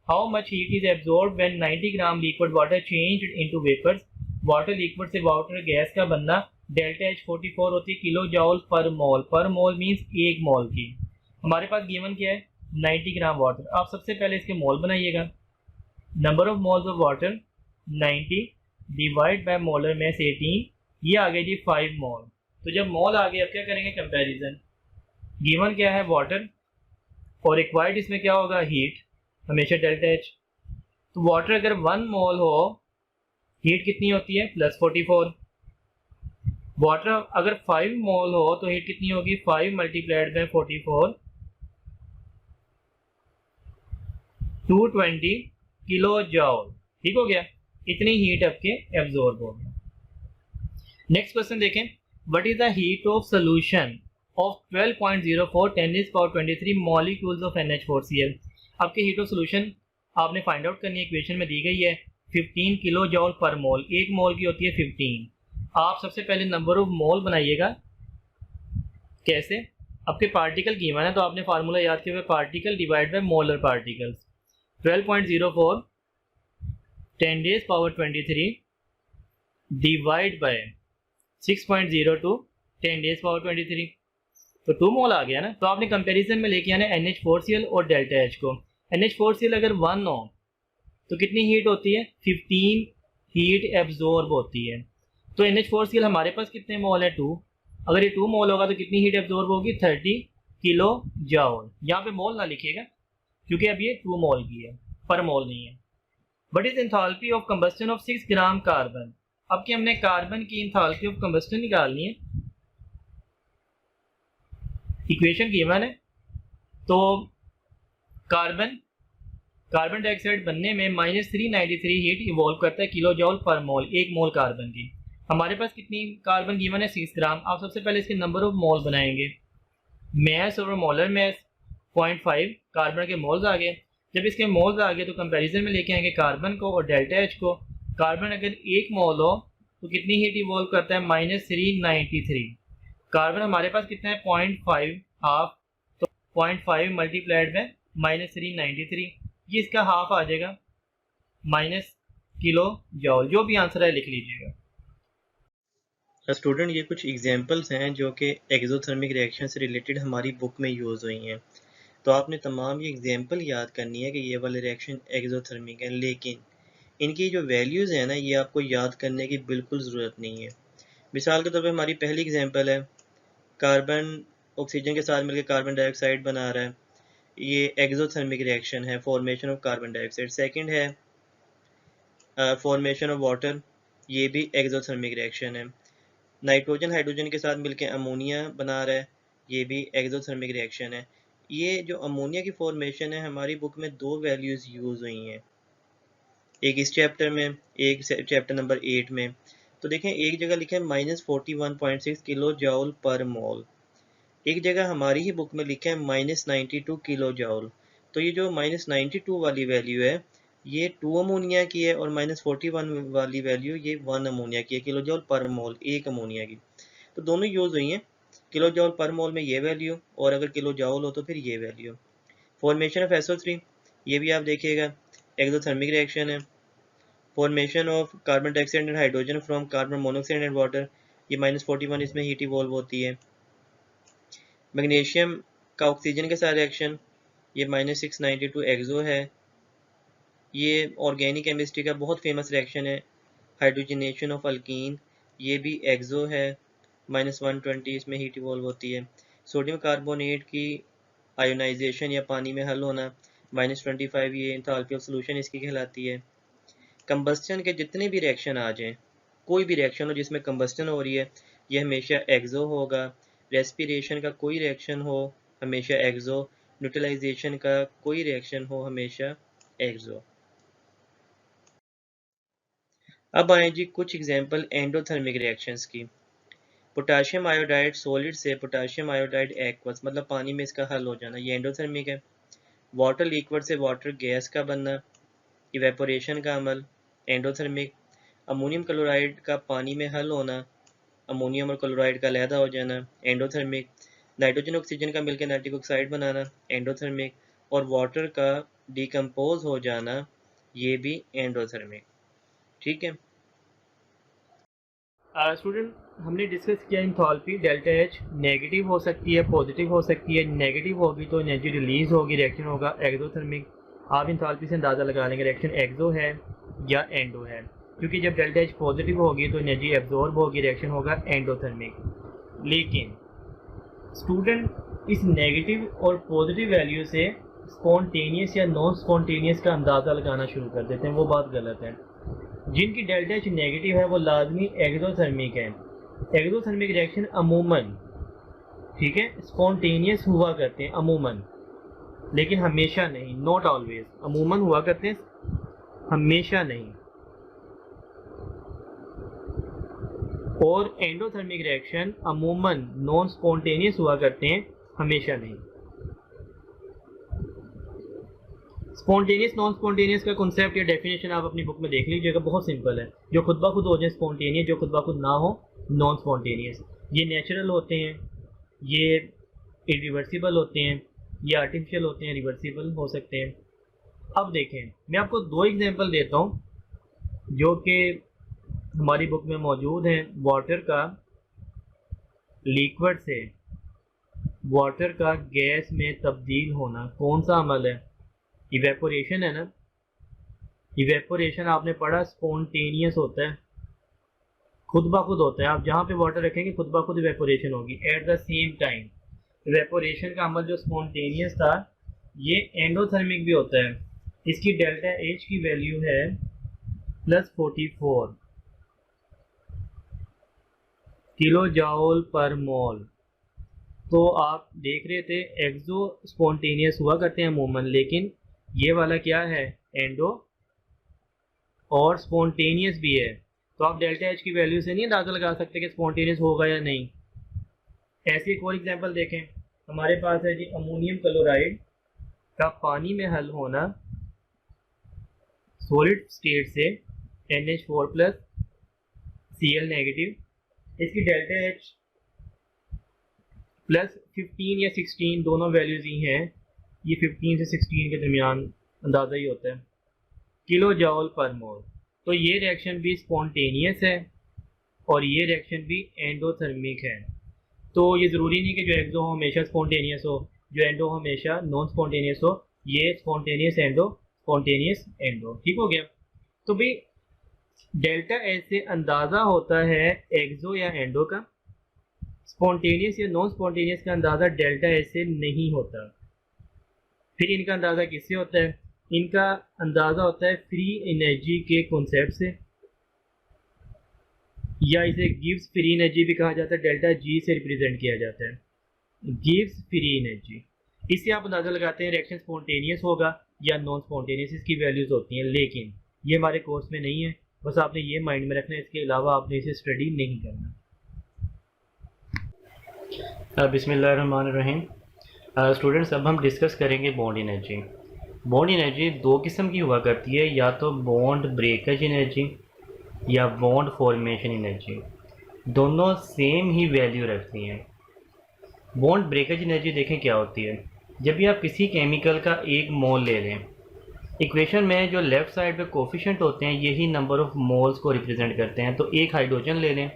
How much heat is absorb when 90 gram liquid water changed into vapours. Water liquid से वाटर गैस का बनना डेल्टा H 44 होती है किलो जॉल पर मोल। पर मोल मीन्स 1 मोल की। हमारे पास गिवन क्या है 90 ग्राम वाटर। आप सबसे पहले इसके मोल बनाइएगा। Number of moles of water 90 divide by molar mass 18, ये आ गया जी 5 मोल। तो जब मोल आ गया अब क्या करेंगे कंपैरिजन। गिवन क्या है वाटर और रिक्वायर्ड इसमें क्या होगा हीट, हमेशा डेल्टा H। तो वाटर अगर 1 मोल हो हीट कितनी होती है +44। वाटर अगर 5 मोल हो तो हीट कितनी होगी 5 मल्टीप्लाइड बाय 44, 220 किलो जॉल। ठीक हो गया, इतनी हीट आपके एब्जॉर्ब हो गया। नेक्स्ट क्वेश्चन देखें, what is the heat of solution of 12.04 10⁻23 molecules of NH4Cl। आपके हीट ऑफ सोल्यूशन आपने फाइंड आउट करनी है, इक्वेशन में दी गई है 15 किलो जॉल पर मोल। 1 मोल की होती है 15। आप सबसे पहले नंबर ऑफ मोल बनाइएगा। कैसे, आपके पार्टिकल गिवन है तो आपने फार्मूला याद किया हुआ, particle divide by molar particles. 12.04 10⁻23 divide by 6.02 10⁻23, तो 2 मोल आ गया ना। तो आपने कंपैरिजन में लेके आना NH4Cl और डेल्टा H को। NH4Cl अगर 1 हो तो कितनी हीट होती है 15 हीट एब्जॉर्ब होती है। तो NH4Cl हमारे पास कितने मोल है 2। अगर ये 2 मोल होगा तो कितनी हीट एब्जॉर्ब होगी 30 किलो जॉल। यहाँ पे मोल ना लिखिएगा क्योंकि अब ये 2 मोल की है, पर मोल नहीं है। What is enthalpy of combustion of 6 gram carbon. अब कि हमने कार्बन की एंथैल्पी ऑफ कंबस्टन निकालनी है। इक्वेशन गिवन है तो कार्बन डाइऑक्साइड बनने में -393 हीट इवॉल्व करता है किलो जॉल पर मोल, 1 मोल कार्बन की। हमारे पास कितनी कार्बन गिवन है 6 ग्राम। आप सबसे पहले इसके नंबर ऑफ मोल बनाएंगे। Mass over molar mass 0.5, carbon के मोल्स आ गए। जब इसके मोल्स आ गए तो कंपैरिजन में लेके आएंगे कार्बन को और डेल्टा H को। कार्बन अगर 1 मोल हो तो कितनी हीट इवॉल्व करता है -393। कार्बन हमारे पास कितना है 0.5 हाफ, तो 0.5 मल्टीप्लाइड में -393, ये इसका हाफ आ जाएगा माइनस किलो जॉल। जो भी आंसर है लिख लीजिएगा। स्टूडेंट ये कुछ एग्जांपल्स हैं जो कि एक्सोथर्मिक रिएक्शन से रिलेटेड हमारी बुक में यूज़ हुई हैं। तो आपने तमाम ये एग्जांपल याद करनी है कि ये वाले रिएक्शन एक्सोथर्मिक है, लेकिन इनकी जो वैल्यूज़ हैं ना ये आपको याद करने की बिल्कुल ज़रूरत नहीं है। मिसाल के तौर पर हमारी पहली एग्जाम्पल है, कार्बन ऑक्सीजन के साथ मिलकर कार्बन डाइऑक्साइड बना रहा है, ये एक्सोथर्मिक रिएक्शन है, formation of carbon dioxide. Second है फॉर्मेशन ऑफ वाटर, ये भी एक्सोथर्मिक रिएक्शन है। नाइट्रोजन हाइड्रोजन के साथ मिलकर अमोनिया बना रहा है, ये भी एक्सोथर्मिक रिएक्शन है। ये जो अमोनिया की फॉर्मेशन है हमारी बुक में 2 वैल्यूज़ यूज़ हुई हैं, एक इस चैप्टर में, एक चैप्टर नंबर 8 में। तो देखें एक जगह लिखा है -41.6 किलो जॉल पर मोल, एक जगह हमारी ही बुक में लिखा है -92 किलो जॉल। तो ये जो -92 वाली वैल्यू है ये 2 अमोनिया की है और -41 वाली वैल्यू ये 1 अमोनिया की है, किलो जॉल पर मोल, 1 अमोनिया की। तो दोनों यूज़ हुई हैं, किलो जॉल पर मोल में ये वैल्यू और अगर किलो जॉल हो तो फिर ये वैल्यू। फॉर्मेशन ऑफ SO3, ये भी आप देखिएगा एक्सोथर्मिक रिएक्शन है। Formation of carbon dioxide and hydrogen from carbon monoxide and water, ये -41 इसमें हीट इवॉल्व होती है। मैग्नीशियम का ऑक्सीजन के साथ रिएक्शन, ये -692 एक्सो है। ये ऑर्गेनिक केमिस्ट्री का बहुत फेमस रिएक्शन है, हाइड्रोजनेशन ऑफ अल्कीन, ये भी एक्सो है, -120 इसमें हीट इवॉल्व होती है। सोडियम कार्बोनेट की आयोनाइजेशन या पानी में हल होना, -25 ये इंथैल्पी ऑफ सॉल्यूशन इसकी कहलाती है। कंबस्टन के जितने भी रिएक्शन आ जाएं, कोई भी रिएक्शन हो जिसमें कंबस्टन हो रही है, ये हमेशा एक्सो होगा। रेस्पिरेशन का कोई रिएक्शन हो हमेशा एक्सो, न्यूट्रलाइजेशन का कोई रिएक्शन हो हमेशा एक्सो। अब आए जी कुछ एग्जांपल एंडोथर्मिक रिएक्शंस की। पोटाशियम आयोडाइड सॉलिड से पोटाशियम आयोडाइड एक्वस, मतलब पानी में इसका हल हो जाना, ये एंडोथर्मिक है। वाटर लिक्विड से वाटर गैस का बनना, इवेपोरेशन का अमल, एंडोथर्मिक। अमोनियम क्लोराइड का पानी में हल होना, अमोनियम और क्लोराइड का अलहदा हो जाना, एंडोथर्मिक। नाइट्रोजन ऑक्सीजन का मिलकर नाइट्रिक ऑक्साइड बनाना, एंडोथर्मिक। और वाटर का डिकम्पोज हो जाना, ये भी एंडोथर्मिक। ठीक है स्टूडेंट, हमने डिस्कस किया इंथैल्पी डेल्टा एच नेगेटिव हो सकती है, पॉजिटिव हो सकती है। नेगेटिव होगी तो एनर्जी रिलीज होगी, रिएक्शन होगा एक्सोथर्मिक। आप इंथैल्पी से अंदाज़ा लगा लेंगे रिएक्शन एक्सो है या एंडो है, क्योंकि जब डेल्टा एच पॉजिटिव होगी तो एनर्जी एब्जॉर्ब होगी, रिएक्शन होगा एंडोथर्मिक। लेकिन स्टूडेंट, इस नेगेटिव और पॉजिटिव वैल्यू से स्पॉन्टेनियस या नॉन स्पॉन्टेनियस का अंदाज़ा लगाना शुरू कर देते हैं, वो बात गलत है। जिनकी डेल्टा एच नेगेटिव है वो लाजमी एक्सोथर्मिक है। एक्सोथर्मिक रिएक्शन अमूमन, ठीक है, स्पॉन्टेनियस हुआ करते हैं अमूमन, लेकिन हमेशा नहीं, नॉट ऑलवेज। अमूमन हुआ करते हैं, हमेशा नहीं। और एंडोथर्मिक रिएक्शन अमूमन नॉन स्पॉन्टेनियस हुआ करते हैं, हमेशा नहीं। स्पॉन्टेनियस नॉन स्पॉन्टेनियस का कॉन्सेप्ट या डेफिनेशन आप अपनी बुक में देख लीजिएगा, बहुत सिंपल है। जो खुद ब खुद हो जाए स्पॉन्टेनियस, जो खुद ब खुद ना हो नॉन स्पॉन्टेनियस। ये नेचुरल होते हैं, ये इरिवर्सिबल होते हैं, ये आर्टिफिशियल होते हैं, रिवर्सिबल हो सकते हैं। अब देखें, मैं आपको दो एग्जांपल देता हूँ जो कि हमारी बुक में मौजूद हैं। वाटर का लिक्विड से वाटर का गैस में तब्दील होना कौन सा अमल है? इवेपोरेशन है ना। इवेपोरेशन आपने पढ़ा स्पॉन्टेनियस होता है, खुद ब खुद होता है। आप जहाँ पे वाटर रखेंगे खुद ब खुद इवेपोरेशन होगी। At the same time evaporation का अमल जो स्पॉन्टेनियस था, ये एंडोथर्मिक भी होता है। इसकी डेल्टा एच की वैल्यू है +44 किलो जाउल पर मोल। तो आप देख रहे थे एक्सो स्पॉन्टेनियस हुआ करते हैं अमूमन, लेकिन ये वाला क्या है? एंडो और स्पॉन्टेनियस भी है। तो आप डेल्टा एच की वैल्यू से नहीं अंदाज़ा लगा सकते कि स्पॉन्टेनियस होगा या नहीं। ऐसे एक और एग्जांपल देखें, हमारे पास है जी अमोनियम क्लोराइड का पानी में हल होना सॉलिड स्टेट से NH4+ Cl नेगेटिव। इसकी डेल्टा एच +15 या 16 दोनों वैल्यूज ही हैं। ये 15 से 16 के दरमियान अंदाज़ा ही होता है, किलो जाउल पर मोल। तो ये रिएक्शन भी स्पॉन्टेनियस है और ये रिएक्शन भी एंडोथर्मिक है। तो ये ज़रूरी नहीं कि जो एक्सो हो हमेशा स्पॉन्टेनियस हो, जो एंडो हमेशा नॉन स्पॉन्टेनियस हो। ये स्पॉन्टेनियस एंडो, स्पॉन्टेनियस एंडो, ठीक हो गया। तो भाई डेल्टा एच से अंदाज़ा होता है एक्सो या एंडो का, स्पॉन्टेनियस या नॉन स्पॉन्टेनियस का अंदाज़ा डेल्टा एच से नहीं होता। फिर इनका अंदाज़ा किससे होता है? इनका अंदाज़ा होता है फ्री एनर्जी के कॉन्सेप्ट से, या इसे गिव्स फ्री एनर्जी भी कहा जाता है। डेल्टा जी से रिप्रेजेंट किया जाता है, गिव्स फ्री एनर्जी। इससे आप अंदाज़ा लगाते हैं रिएक्शन स्पॉन्टेनियस होगा या नॉन स्पॉन्टेनियस, इसकी वैल्यूज़ होती हैं। लेकिन ये हमारे कोर्स में नहीं है, बस आपने ये माइंड में रखना है, इसके अलावा आपने इसे स्टडी नहीं करना। बिस्मिल्लाहिर्रहमानिर्रहीम। स्टूडेंट्स, अब हम डिस्कस करेंगे बॉन्ड एनर्जी। बॉन्ड एनर्जी दो किस्म की हुआ करती है, या तो बॉन्ड ब्रेकेज एनर्जी या बॉन्ड फॉर्मेशन एनर्जी। दोनों सेम ही वैल्यू रखती हैं। बॉन्ड ब्रेकेज एनर्जी देखें क्या होती है। जब भी आप किसी केमिकल का एक मोल ले लें, इक्वेशन में जो लेफ़्ट साइड पे कोफिशिएंट होते हैं यही नंबर ऑफ मोल्स को रिप्रेजेंट करते हैं। तो एक हाइड्रोजन ले लें,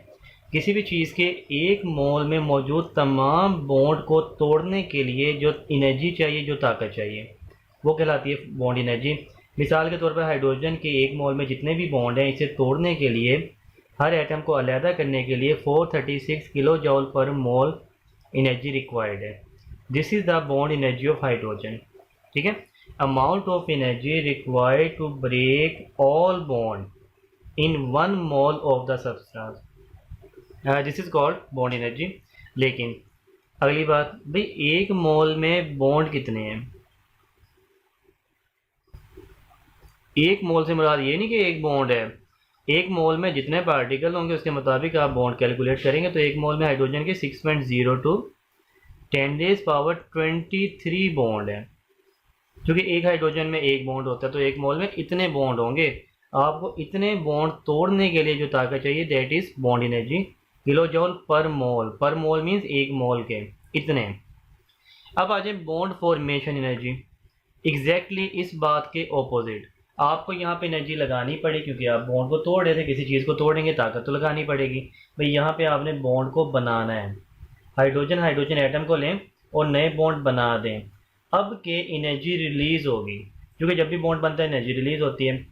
किसी भी चीज़ के एक मोल में मौजूद तमाम बॉन्ड को तोड़ने के लिए जो एनर्जी चाहिए, जो ताकत चाहिए, वो कहलाती है बॉन्ड एनर्जी। मिसाल के तौर पर हाइड्रोजन के एक मोल में जितने भी बॉन्ड हैं, इसे तोड़ने के लिए, हर एटम को अलहदा करने के लिए 436 किलो जॉल पर मोल एनर्जी रिक्वायर्ड है। This is the bond energy of hydrogen. ठीक है, amount of energy required to break all bond in 1 mole of the substance, this is called bond energy. लेकिन अगली बात भाई, 1 मोल में बॉन्ड कितने हैं? 1 मोल से मुराद ये नहीं कि 1 बॉन्ड है, 1 मोल में जितने पार्टिकल होंगे उसके मुताबिक आप बॉन्ड कैलकुलेट करेंगे। तो 1 मोल में हाइड्रोजन के 6.02 10⁻23 बॉन्ड है। क्योंकि एक हाइड्रोजन में 1 बॉन्ड होता है तो 1 मोल में इतने बॉन्ड होंगे। आपको इतने बॉन्ड तोड़ने के लिए जो ताकत चाहिए that is bond energy, kilo joule पर मोल। पर मोल मीन्स 1 मोल के इतने। अब आ जाए बॉन्ड फॉर्मेशन एनर्जी, एग्जैक्टली इस बात के ऑपोजिट। आपको यहाँ पे एनर्जी लगानी पड़ी क्योंकि आप बॉन्ड को तोड़ रहे थे, किसी चीज़ को तोड़ेंगे ताकत तो लगानी पड़ेगी। भाई यहाँ पे आपने बॉन्ड को बनाना है, हाइड्रोजन हाइड्रोजन एटम को लें और नए बॉन्ड बना दें। अब के एनर्जी रिलीज होगी, क्योंकि जब भी बॉन्ड बनता है एनर्जी रिलीज होती है।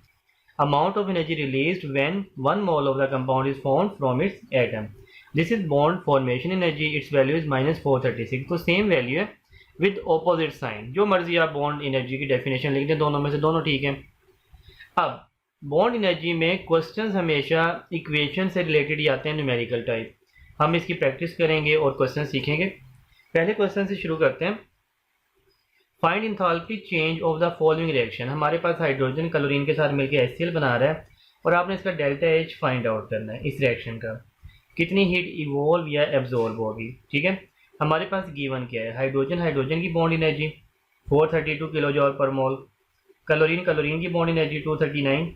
Amount of energy release when 1 mole of the compound is formed from its atom, this is bond formation energy, it's value is -436। तो सेम वैल्यू है विद ऑपोजिट साइन। जो मर्जी आप बॉन्ड एनर्जी की definition लिख दें, दोनों में से दोनों ठीक है। अब बॉन्ड एनर्जी में क्वेश्चंस हमेशा इक्वेशन से रिलेटेड ही आते हैं, न्यूमेरिकल टाइप। हम इसकी प्रैक्टिस करेंगे और क्वेश्चन सीखेंगे। पहले क्वेश्चन से शुरू करते हैं। Find enthalpy change of the following reaction. हमारे पास हाइड्रोजन क्लोरीन के साथ मिलकर HCl बना रहा है और आपने इसका डेल्टा H फाइंड आउट करना है। इस रिएक्शन का कितनी हीट इवॉल्व या एब्जॉर्ब होगी। ठीक है, हमारे पास गिवन क्या है, हाइड्रोजन हाइड्रोजन की बॉन्ड एनर्जी 432 किलो जॉल पर मोल, क्लोरीन क्लोरीन की बॉन्ड एनर्जी 239,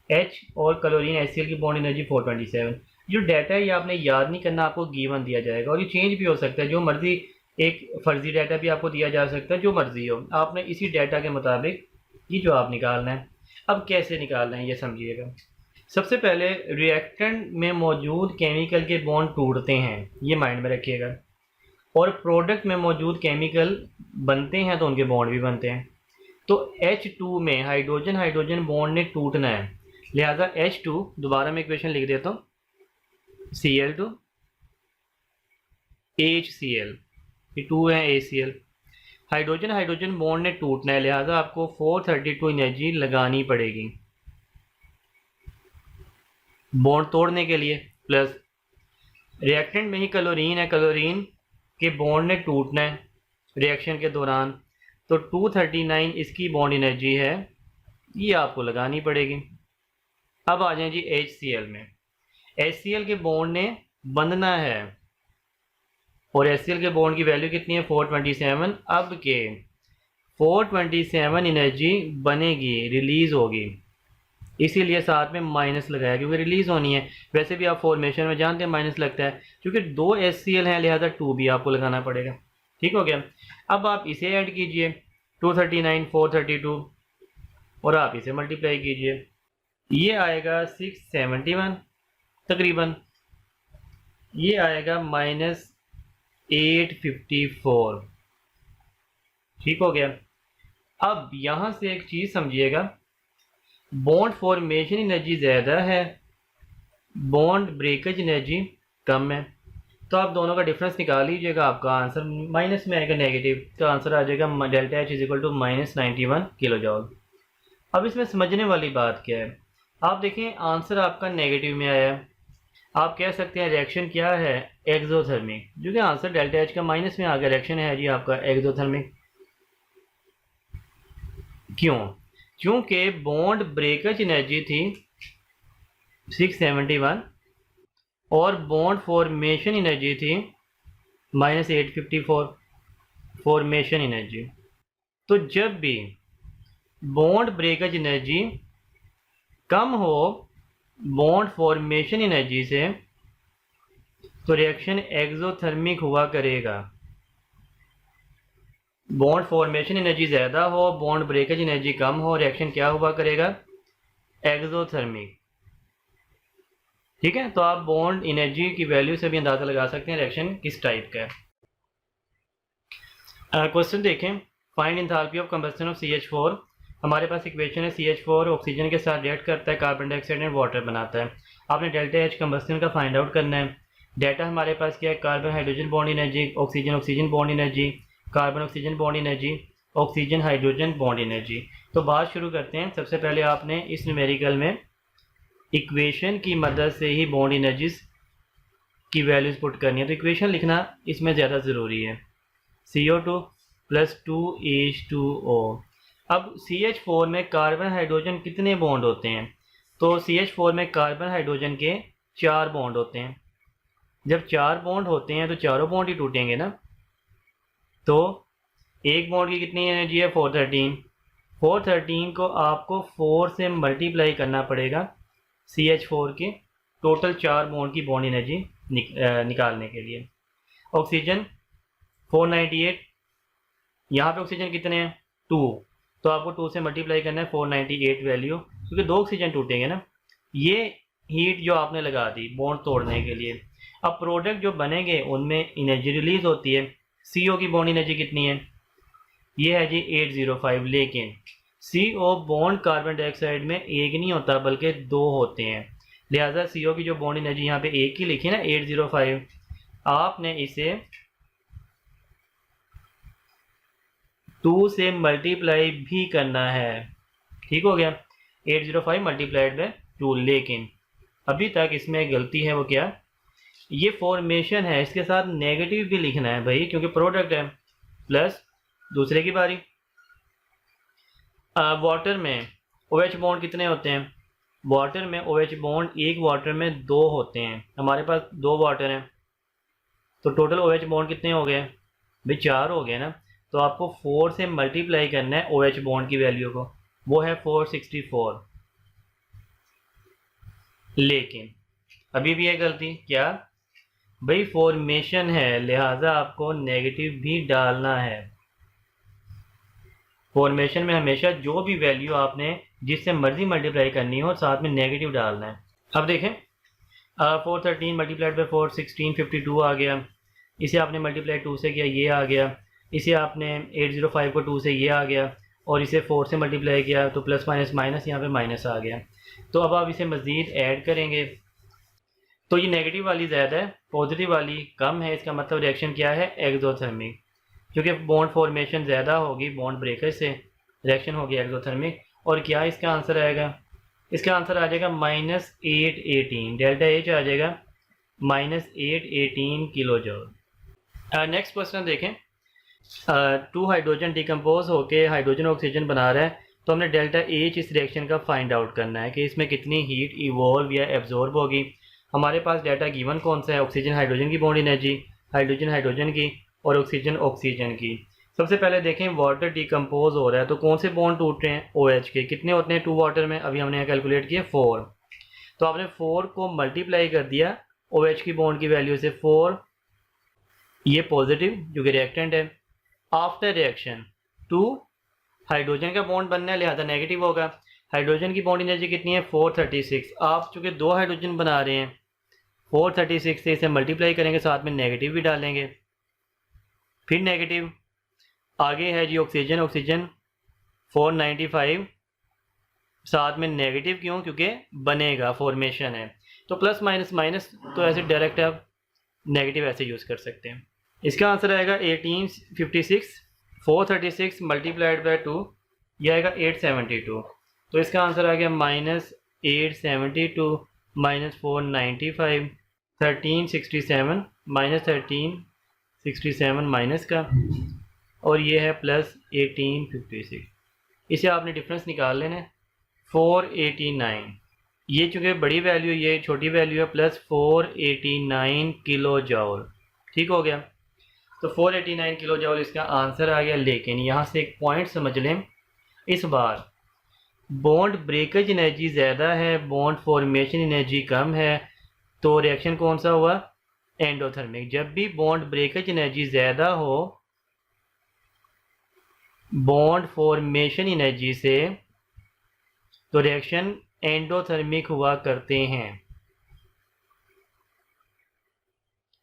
H और क्लोरीन HCl की बॉन्ड एनर्जी 427। जो डाटा है ये आपने याद नहीं करना, आपको गिवन दिया जाएगा और ये चेंज भी हो सकता है। जो मर्जी एक फर्जी डाटा भी आपको दिया जा सकता है, जो मर्जी हो, आपने इसी डाटा के मुताबिक ये जवाब निकालना है। अब कैसे निकालना है ये समझिएगा। सबसे पहले रिएक्टेंट में मौजूद केमिकल के बॉन्ड टूटते हैं, ये माइंड में रखिएगा, और प्रोडक्ट में मौजूद केमिकल बनते हैं तो उनके बॉन्ड भी बनते हैं। तो H2 में हाइड्रोजन हाइड्रोजन बॉन्ड ने टूटना है, लिहाजा H2, दोबारा मैं इक्वेशन लिख देता हूँ, Cl2 HCl, ये 2 है ACl। हाइड्रोजन हाइड्रोजन बॉन्ड ने टूटना है, लिहाजा आपको 432 एनर्जी लगानी पड़ेगी बॉन्ड तोड़ने के लिए। प्लस रिएक्टेंट में ही क्लोरीन है, क्लोरीन के बॉन्ड ने टूटना है रिएक्शन के दौरान, तो 239 इसकी बॉन्ड एनर्जी है, ये आपको लगानी पड़ेगी। अब आ जाए जी HCl में। HCl के बॉन्ड ने बंधना है और HCl के बॉन्ड की वैल्यू कितनी है 427। अब के 427 एनर्जी बनेगी, रिलीज होगी, इसीलिए साथ में माइनस लगाया क्योंकि रिलीज होनी है। वैसे भी आप फॉर्मेशन में जानते हैं माइनस लगता है, क्योंकि 2 HCl हैं लिहाजा 2 भी आपको लगाना पड़ेगा। ठीक हो गया। अब आप इसे ऐड कीजिए 239 432 और आप इसे मल्टीप्लाई कीजिए, ये आएगा 671 तकरीबन, ये आएगा -854। ठीक हो गया। अब यहाँ से एक चीज़ समझिएगा, बॉन्ड फॉर्मेशन एनर्जी ज़्यादा है, बॉन्ड ब्रेकेज एनर्जी कम है, तो आप दोनों का डिफरेंस निकाल लीजिएगा, आपका आंसर माइनस में आएगा, नेगेटिव। तो आंसर आ जाएगा delta H is equal to -91 kilo joule. अब इसमें समझने वाली बात क्या है, आप देखें आंसर आपका नेगेटिव में आया है, आप कह सकते हैं रिएक्शन क्या है, एक्सोथर्मिक, क्योंकि आंसर डेल्टा H का माइनस में आ गया, रिएक्शन है जी आपका एक्सोथर्मिक। क्यों? क्योंकि बॉन्ड ब्रेकेज एनर्जी थी 671 और बॉन्ड फॉर्मेशन एनर्जी थी -854 फॉर्मेशन एनर्जी। तो जब भी बॉन्ड ब्रेकेज एनर्जी कम हो बॉन्ड फॉर्मेशन एनर्जी से, तो रिएक्शन एक्सोथर्मिक हुआ करेगा। बॉन्ड फॉर्मेशन एनर्जी ज़्यादा हो, बॉन्ड ब्रेकेज एनर्जी कम हो, रिएक्शन क्या हुआ करेगा, एक्सोथर्मिक। ठीक है, तो आप बॉन्ड एनर्जी की वैल्यू से भी अंदाज़ा लगा सकते हैं रिएक्शन किस टाइप का है। क्वेश्चन देखें, find enthalpy of combustion of CH4। हमारे पास इक्वेशन है, CH4 ऑक्सीजन के साथ रिएक्ट करता है, कार्बन डाइऑक्साइड एंड वाटर बनाता है। आपने डेल्टा H कंबस्शन का फाइंड आउट करना है। डाटा हमारे पास क्या है, carbon hydrogen bond energy, oxygen oxygen bond energy, carbon oxygen bond energy, oxygen hydrogen bond energy. तो बात शुरू करते हैं। सबसे पहले आपने इस न्यूमेरिकल में इक्वेशन की मदद से ही बॉन्ड एनर्जीज की वैल्यूज़ पुट करनी है। तो इक्वेशन लिखना इसमें ज़्यादा ज़रूरी है। CO2 + 2H2O। अब CH4 में कार्बन हाइड्रोजन कितने बॉन्ड होते हैं? तो CH4 में कार्बन हाइड्रोजन के 4 बॉन्ड होते हैं। जब 4 बॉन्ड होते हैं तो चारों बॉन्ड ही टूटेंगे ना। तो एक बॉन्ड की कितनी एनर्जी है? 413। 413 को आपको 4 से मल्टीप्लाई करना पड़ेगा CH4 के टोटल 4 बॉन्ड की बॉन्ड एनर्जी निकालने के लिए। ऑक्सीजन 498, यहाँ पे ऑक्सीजन कितने हैं? 2, तो आपको 2 से मल्टीप्लाई करना है 498 वैल्यू, क्योंकि 2 ऑक्सीजन टूटेंगे ना। ये हीट जो आपने लगा दी बॉन्ड तोड़ने के लिए। अब प्रोडक्ट जो बनेंगे उनमें एनर्जी रिलीज होती है। CO की बॉन्ड एनर्जी कितनी है? ये है जी 805। लेकिन CO बॉन्ड कार्बन डाइऑक्साइड में एक नहीं होता बल्कि 2 होते हैं, लिहाजा CO की जो बॉन्ड एनर्जी यहाँ पे एक ही लिखी ना 805, आपने इसे 2 से मल्टीप्लाई भी करना है। ठीक हो गया, 805 मल्टीप्लाइड बाय 2। लेकिन अभी तक इसमें गलती है, वो क्या? ये फॉर्मेशन है, इसके साथ नेगेटिव भी लिखना है भाई, क्योंकि प्रोडक्ट है। प्लस दूसरे की बारी, वाटर में OH बॉन्ड कितने होते हैं? वाटर में OH बॉन्ड एक वाटर में 2 होते हैं। हमारे पास 2 वाटर हैं, तो टोटल OH बॉन्ड कितने हो गए भाई? 4 हो गए ना। तो आपको 4 से मल्टीप्लाई करना है OH बॉन्ड की वैल्यू को, वो है 464। लेकिन अभी भी है गलती, क्या भाई? फॉर्मेशन है, लिहाजा आपको नेगेटिव भी डालना है। फॉर्मेशन में हमेशा जो भी वैल्यू आपने जिससे मर्जी मल्टीप्लाई करनी हो साथ में नेगेटिव डालना है। अब देखें, 413 मल्टीप्लाइड बाई 4 1652 आ गया। इसे आपने मल्टीप्लाई 2 से किया, ये आ गया। इसे आपने 805 को 2 से, ये आ गया। और इसे 4 से मल्टीप्लाई किया तो प्लस माइनस माइनस, यहाँ पे माइनस आ गया। तो अब आप इसे मज़ीद ऐड करेंगे तो ये नेगेटिव वाली ज़्यादा है, पॉजिटिव वाली कम है। इसका मतलब रिएक्शन क्या है? एक्सोथर्मिक। क्योंकि बॉन्ड फॉर्मेशन ज़्यादा होगी बॉन्ड ब्रेकर से, रिएक्शन होगी एक्सोथर्मिक। और क्या इसका आंसर आएगा? इसका आंसर आ जाएगा -818। डेल्टा H आ जाएगा -818 किलो जूल। नेक्स्ट क्वेश्चन देखें। 2 हाइड्रोजन डिकम्पोज होके हाइड्रोजन ऑक्सीजन बना रहा है, तो हमने डेल्टा H इस रिएक्शन का फाइंड आउट करना है कि इसमें कितनी हीट इवॉल्व या एब्जॉर्ब होगी। हमारे पास डाटा गिवन कौन सा है? ऑक्सीजन हाइड्रोजन की बॉन्ड एनर्जी, हाइड्रोजन हाइड्रोजन की और ऑक्सीजन ऑक्सीजन की। सबसे पहले देखें, वाटर डिकम्पोज हो रहा है तो कौन से बॉन्ड टूट रहे हैं? OH के। कितने होते हैं 2 वाटर में? अभी हमने यहाँ कैलकुलेट किया 4। तो आपने 4 को मल्टीप्लाई कर दिया OH की बॉन्ड की वैल्यू से 4, ये पॉजिटिव जो कि रिएक्टेंट है। आफ्टर रिएक्शन 2 हाइड्रोजन का बॉन्ड बनना है, लिहाजा नेगेटिव होगा। हाइड्रोजन की बॉन्ड एनर्जी कितनी है? 436। आप चूँकि 2 हाइड्रोजन बना रहे हैं, 436 से इसे मल्टीप्लाई करेंगे, साथ में नेगेटिव भी डालेंगे, फिर नेगेटिव। आगे है जी ऑक्सीजन, ऑक्सीजन 495, साथ में नेगेटिव क्यों? क्योंकि बनेगा, फॉर्मेशन है। तो प्लस माइनस माइनस, तो ऐसे डायरेक्ट आप नेगेटिव ऐसे यूज़ कर सकते हैं। इसका आंसर आएगा 1856। 436 मल्टीप्लाइड बाय 2, यह आएगा 872। तो इसका आंसर आ गया -872 -495, 1367 -1367 माइनस का, और ये है +1856। इसे आपने डिफरेंस निकाल लेना है 489। ये चूँकि बड़ी वैल्यू, ये छोटी वैल्यू है, +489 किलो जॉल। ठीक हो गया, तो 489 किलो जॉल इसका आंसर आ गया। लेकिन यहाँ से एक पॉइंट समझ लें, इस बार बॉन्ड ब्रेकेज एनर्जी ज़्यादा है, बॉन्ड फॉर्मेशन एनर्जी कम है, तो रिएक्शन कौन सा हुआ? एंडोथर्मिक। जब भी बॉन्ड ब्रेकेज एनर्जी ज़्यादा हो बॉन्ड फॉर्मेशन एनर्जी से, तो रिएक्शन एंडोथर्मिक हुआ करते हैं।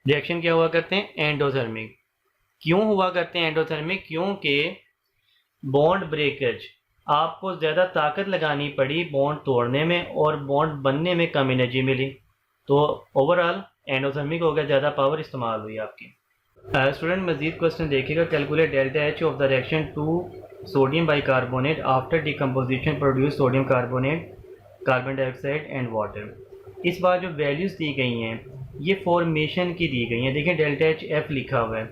रिएक्शन क्या हुआ करते हैं? एंडोथर्मिक। क्यों हुआ करते हैं एंडोथर्मिक? क्योंकि बॉन्ड ब्रेकेज आपको ज़्यादा ताकत लगानी पड़ी बॉन्ड तोड़ने में और बॉन्ड बनने में कम एनर्जी मिली, तो ओवरऑल एंडोथर्मिक हो गया, ज़्यादा पावर इस्तेमाल हुई आपकी। स्टूडेंट मजीद क्वेश्चन देखिएगा। Calculate delta H of the reaction to sodium bicarbonate after decomposition produce sodium carbonate, carbon dioxide and water. इस बार जो वैल्यूज़ दी गई हैं ये फॉर्मेशन की दी गई हैं। देखिए डेल्टा एच एफ लिखा हुआ है,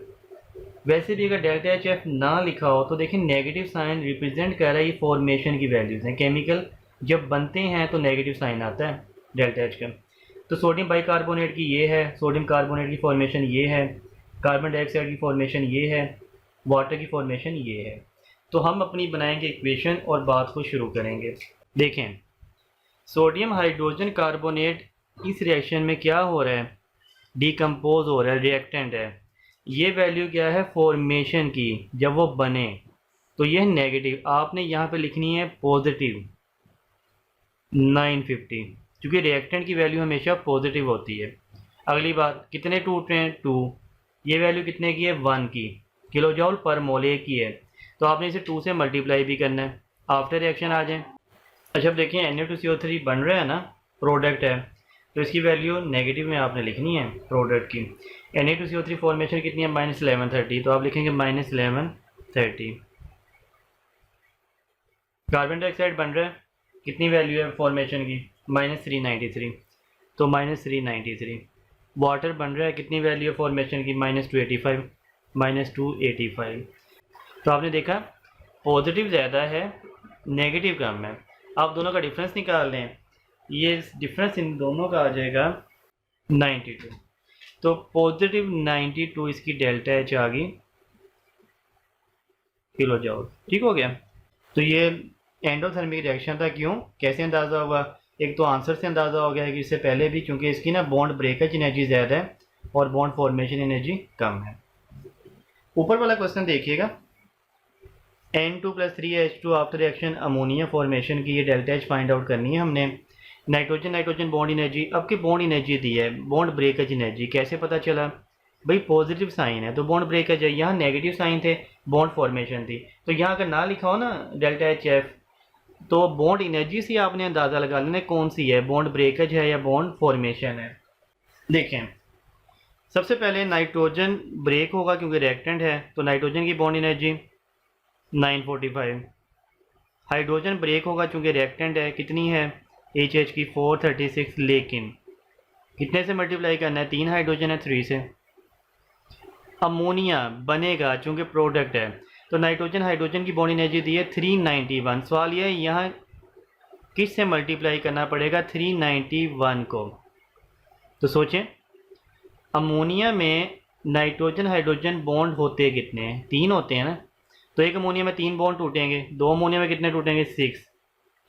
वैसे भी अगर डेल्टा एच एफ ना लिखा हो तो देखिए नेगेटिव साइन रिप्रेजेंट कर रहा है, ये फॉर्मेशन की वैल्यूज़ हैं। केमिकल जब बनते हैं तो नेगेटिव साइन आता है डेल्टा एच का। तो सोडियम बाइकार्बोनेट की ये है, सोडियम कार्बोनेट की फॉर्मेशन ये है, कार्बन डाइऑक्साइड की फॉर्मेशन ये है, वाटर की फॉर्मेशन ये है। तो हम अपनी बनाएंगे इक्वेशन और बात को शुरू करेंगे। देखें सोडियम हाइड्रोजन कार्बोनेट इस रिएक्शन में क्या हो रहा है, डिकम्पोज हो रहा है, रिएक्टेंट है। ये वैल्यू क्या है फॉर्मेशन की, जब वो बने तो ये नेगेटिव, आपने यहाँ पे लिखनी है पॉजिटिव 950, क्योंकि रिएक्टेंट की वैल्यू हमेशा पॉजिटिव होती है। अगली बात कितने टूट रहे हैं 2, ये वैल्यू कितने की है 1 की, किलो जॉल पर मोल एक की है, तो आपने इसे 2 से मल्टीप्लाई भी करना है। आफ्टर रिएक्शन आ जाए। अच्छा अब देखिए Na2CO3 बन रहा है ना, प्रोडक्ट है, तो इसकी वैल्यू नेगेटिव में आपने लिखनी है प्रोडक्ट की। Na2CO3 फॉर्मेशन कितनी है -1130, तो आप लिखेंगे -1130। कार्बन डाइऑक्साइड बन रहा है, कितनी वैल्यू है फॉर्मेशन की -393, तो -393। वाटर बन रहा है, कितनी वैल्यू है फॉर्मेशन की -285, -285। तो आपने देखा पॉजिटिव ज़्यादा है नेगेटिव कम है। आप दोनों का डिफरेंस निकाल लें, ये डिफरेंस इन दोनों का आ जाएगा 92। तो पॉजिटिव 92 इसकी डेल्टा एच आ गई किलो जॉल। ठीक हो गया। तो ये एंडोथर्मिक रिएक्शन था। क्यों, कैसे अंदाज़ा हुआ, एक तो आंसर से अंदाज़ा हो गया है कि इससे पहले भी, क्योंकि इसकी ना बॉन्ड ब्रेकेज एनर्जी ज़्यादा है और बॉन्ड फॉर्मेशन एनर्जी कम है। ऊपर वाला क्वेश्चन देखिएगा, N2 + 3H2 after reaction ammonia formation की ये डेल्टा एच फाइंड आउट करनी है हमने। नाइट्रोजन नाइट्रोजन बॉन्ड एनर्जी, अब की बॉन्ड एनर्जी दी है, बॉन्ड ब्रेकेज एनर्जी कैसे पता चला, भाई पॉजिटिव साइन है तो बॉन्ड ब्रेकेज है, यहाँ नेगेटिव साइन थे बॉन्ड फॉर्मेशन थी। तो यहाँ अगर ना लिखा हो ना डेल्टा एच एफ, तो बॉन्ड एनर्जी से आपने अंदाज़ा लगा लेना कौन सी है, बॉन्ड ब्रेकेज है या बॉन्ड फॉर्मेशन है। देखें सबसे पहले नाइट्रोजन ब्रेक होगा क्योंकि रिएक्टेंट है, तो नाइट्रोजन की बॉन्ड एनर्जी 945। हाइड्रोजन ब्रेक होगा चूँकि रिएक्टेंट है, कितनी है HH की 436, लेकिन कितने से मल्टीप्लाई करना है, 3 हाइड्रोजन है 3 से। अमोनिया बनेगा चूँकि प्रोडक्ट है, तो नाइट्रोजन हाइड्रोजन की बॉन्ड एनर्जी दी है 391। सवाल यह है यहाँ किस से मल्टीप्लाई करना पड़ेगा 391 को। तो सोचें अमोनिया में नाइट्रोजन हाइड्रोजन बॉन्ड होते कितने हैं, 3 होते हैं ना, तो एक अमोनिया में 3 बॉन्ड टूटेंगे, 2 अमोनिया में कितने टूटेंगे 6।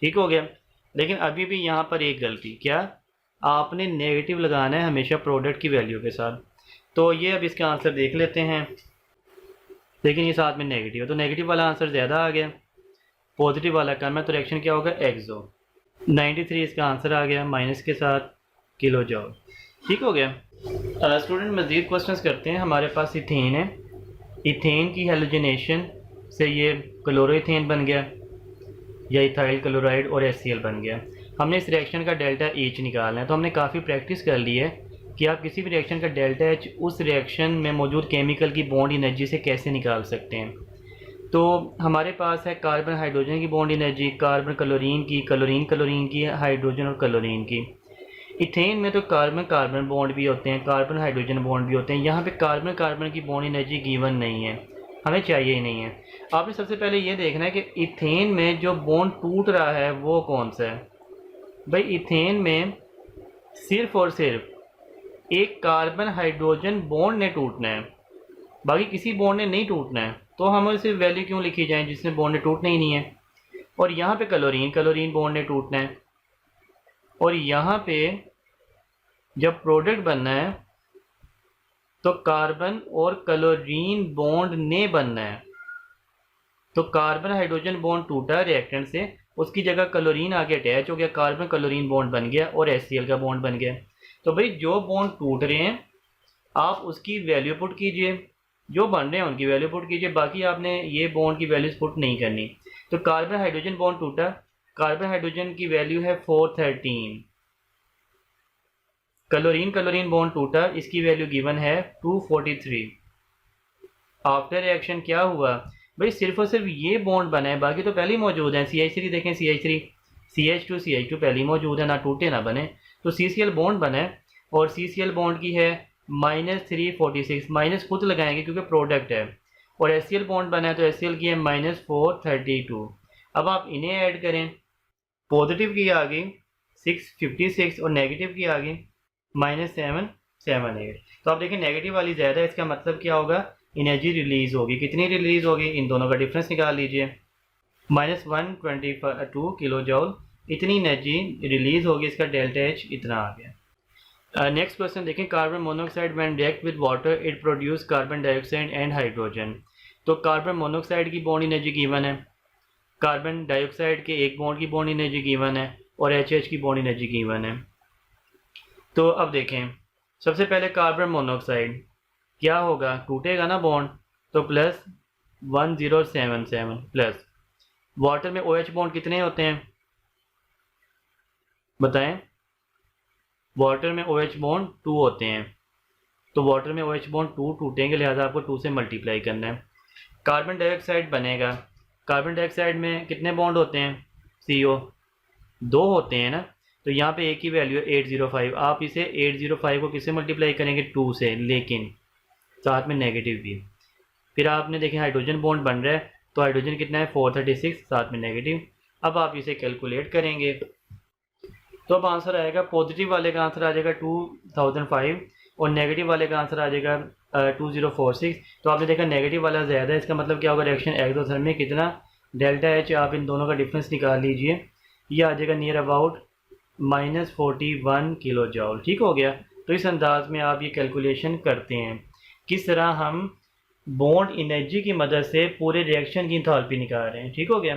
ठीक हो गया। लेकिन अभी भी यहाँ पर एक गलती, क्या, आपने नेगेटिव लगाना है हमेशा प्रोडक्ट की वैल्यू के साथ। तो ये अब इसका आंसर देख लेते हैं, लेकिन ये साथ में नेगेटिव है तो नेगेटिव वाला आंसर ज़्यादा आ गया, पॉजिटिव वाला कम है, तो रिएक्शन क्या होगा एक्सो। 93 इसका आंसर आ गया माइनस के साथ किलो जॉल। ठीक हो गया। स्टूडेंट मज़ीद क्वेश्चंस करते हैं। हमारे पास इथेन है, इथेन की हेलोजनेशन से ये क्लोरोइथेन बन गया या इथाइल क्लोराइड और HCl बन गया। हमने इस रिएक्शन का डेल्टा H निकालना है, तो हमने काफ़ी प्रैक्टिस कर ली है कि आप किसी भी रिएक्शन का डेल्टा H उस रिएक्शन में मौजूद केमिकल की बॉन्ड एनर्जी से कैसे निकाल सकते हैं। तो हमारे पास है कार्बन हाइड्रोजन की बॉन्ड एनर्जी, कार्बन क्लोरीन की, क्लोरीन क्लोरीन की, हाइड्रोजन और क्लोरीन की। इथेन में तो कार्बन कार्बन बॉन्ड भी होते हैं, कार्बन हाइड्रोजन बॉन्ड भी होते हैं। यहाँ पे कार्बन कार्बन की बॉन्ड एनर्जी गिवन नहीं है, हमें चाहिए ही नहीं है। आपने सबसे पहले ये देखना है कि इथेन में जो बॉन्ड टूट रहा है वो कौन सा है। भाई इथेन में सिर्फ और सिर्फ एक कार्बन हाइड्रोजन बॉन्ड ने टूटना है, बाकी किसी बॉन्ड ने नहीं टूटना है। तो हमें सिर्फ वैल्यू क्यों लिखी जाए जिसमें बॉन्ड ने टूटना ही नहीं है। और यहाँ पे क्लोरीन क्लोरीन बॉन्ड ने टूटना है, और यहाँ पे जब प्रोडक्ट बनना है तो कार्बन और क्लोरीन बॉन्ड ने बनना है। तो कार्बन हाइड्रोजन बॉन्ड टूटा रिएक्टेंट से, उसकी जगह क्लोरीन आके अटैच हो गया, कार्बन क्लोरीन बॉन्ड बन गया और HCl का बॉन्ड बन गया। तो भाई जो बॉन्ड टूट रहे हैं आप उसकी वैल्यू पुट कीजिए, जो बन रहे हैं उनकी वैल्यू पुट कीजिए, बाकी आपने ये बॉन्ड की वैल्यूज पुट नहीं करनी। तो कार्बन हाइड्रोजन बॉन्ड टूटा, कार्बन हाइड्रोजन की वैल्यू है 413। क्लोरीन क्लोरीन बॉन्ड टूटा, इसकी वैल्यू गिवन है 243। आफ्टर रिएक्शन क्या हुआ भाई, सिर्फ और सिर्फ ये बॉन्ड बना है, बाकी तो पहले ही मौजूद है। CH3 देखें, CH3 CH2 पहले ही मौजूद है, ना टूटे ना बने। तो CCl बॉन्ड बना है और CCl बॉन्ड की है -346, माइनस खुद लगाएंगे क्योंकि प्रोडक्ट है। और HCl बॉन्ड बना है तो HCl की है -432। अब आप इन्हें ऐड करें, पॉजिटिव की आ गई 656 और नेगेटिव की आ गई -778। तो आप देखिए नेगेटिव वाली ज़्यादा है, इसका मतलब क्या होगा, एनर्जी रिलीज़ होगी। कितनी रिलीज़ होगी, इन दोनों का डिफरेंस निकाल लीजिए, -122 किलो जॉल इतनी एनर्जी रिलीज़ होगी, इसका डेल्टा एच इतना आ गया। नेक्स्ट क्वेश्चन देखें, carbon monoxide when react with water it produce carbon dioxide and hydrogen. तो कार्बन मोनोऑक्साइड की बॉन्ड एनर्जी गिवन है, कार्बन डाइऑक्साइड के एक बॉन्ड की बॉन्ड एनर्जी गिवन है और HH की बॉन्ड एनर्जी गिवन है। तो अब देखें, सबसे पहले कार्बन मोनोऑक्साइड क्या होगा, टूटेगा ना बॉन्ड, तो +1077 प्लस वाटर में OH बॉन्ड कितने होते हैं बताएं, वाटर में OH बॉन्ड 2 होते हैं, तो वाटर में OH बॉन्ड 2 टूटेंगे, लिहाजा आपको 2 से मल्टीप्लाई करना है। कार्बन डाइऑक्साइड बनेगा, कार्बन डाइऑक्साइड में कितने बॉन्ड होते हैं, CO 2 होते हैं ना, तो यहाँ पे एक ही वैल्यू है 805। आप इसे 805 को किससे मल्टीप्लाई करेंगे, 2 से, लेकिन साथ में नेगेटिव भी। फिर आपने देखें हाइड्रोजन बॉन्ड बन रहा है, तो हाइड्रोजन कितना है 436, साथ में नेगेटिव। अब आप इसे कैलकुलेट करेंगे तो अब आंसर आएगा, पॉजिटिव वाले का आंसर आ जाएगा 2005 और नेगेटिव वाले का आंसर आ जाएगा 2046। तो आपने देखा नेगेटिव वाला ज़्यादा है, इसका मतलब क्या होगा, रिएक्शन एक्सोथर्मिक कितना, डेल्टा एच आप इन दोनों का डिफरेंस निकाल लीजिए, ये आ जाएगा नियर अबाउट -41 किलो जॉल। ठीक हो गया। तो इस अंदाज में आप ये कैलकुलेशन करते हैं किस तरह हम बॉन्ड एनर्जी की मदद से पूरे रिएक्शन की इंथैल्पी निकाल रहे हैं। ठीक हो गया।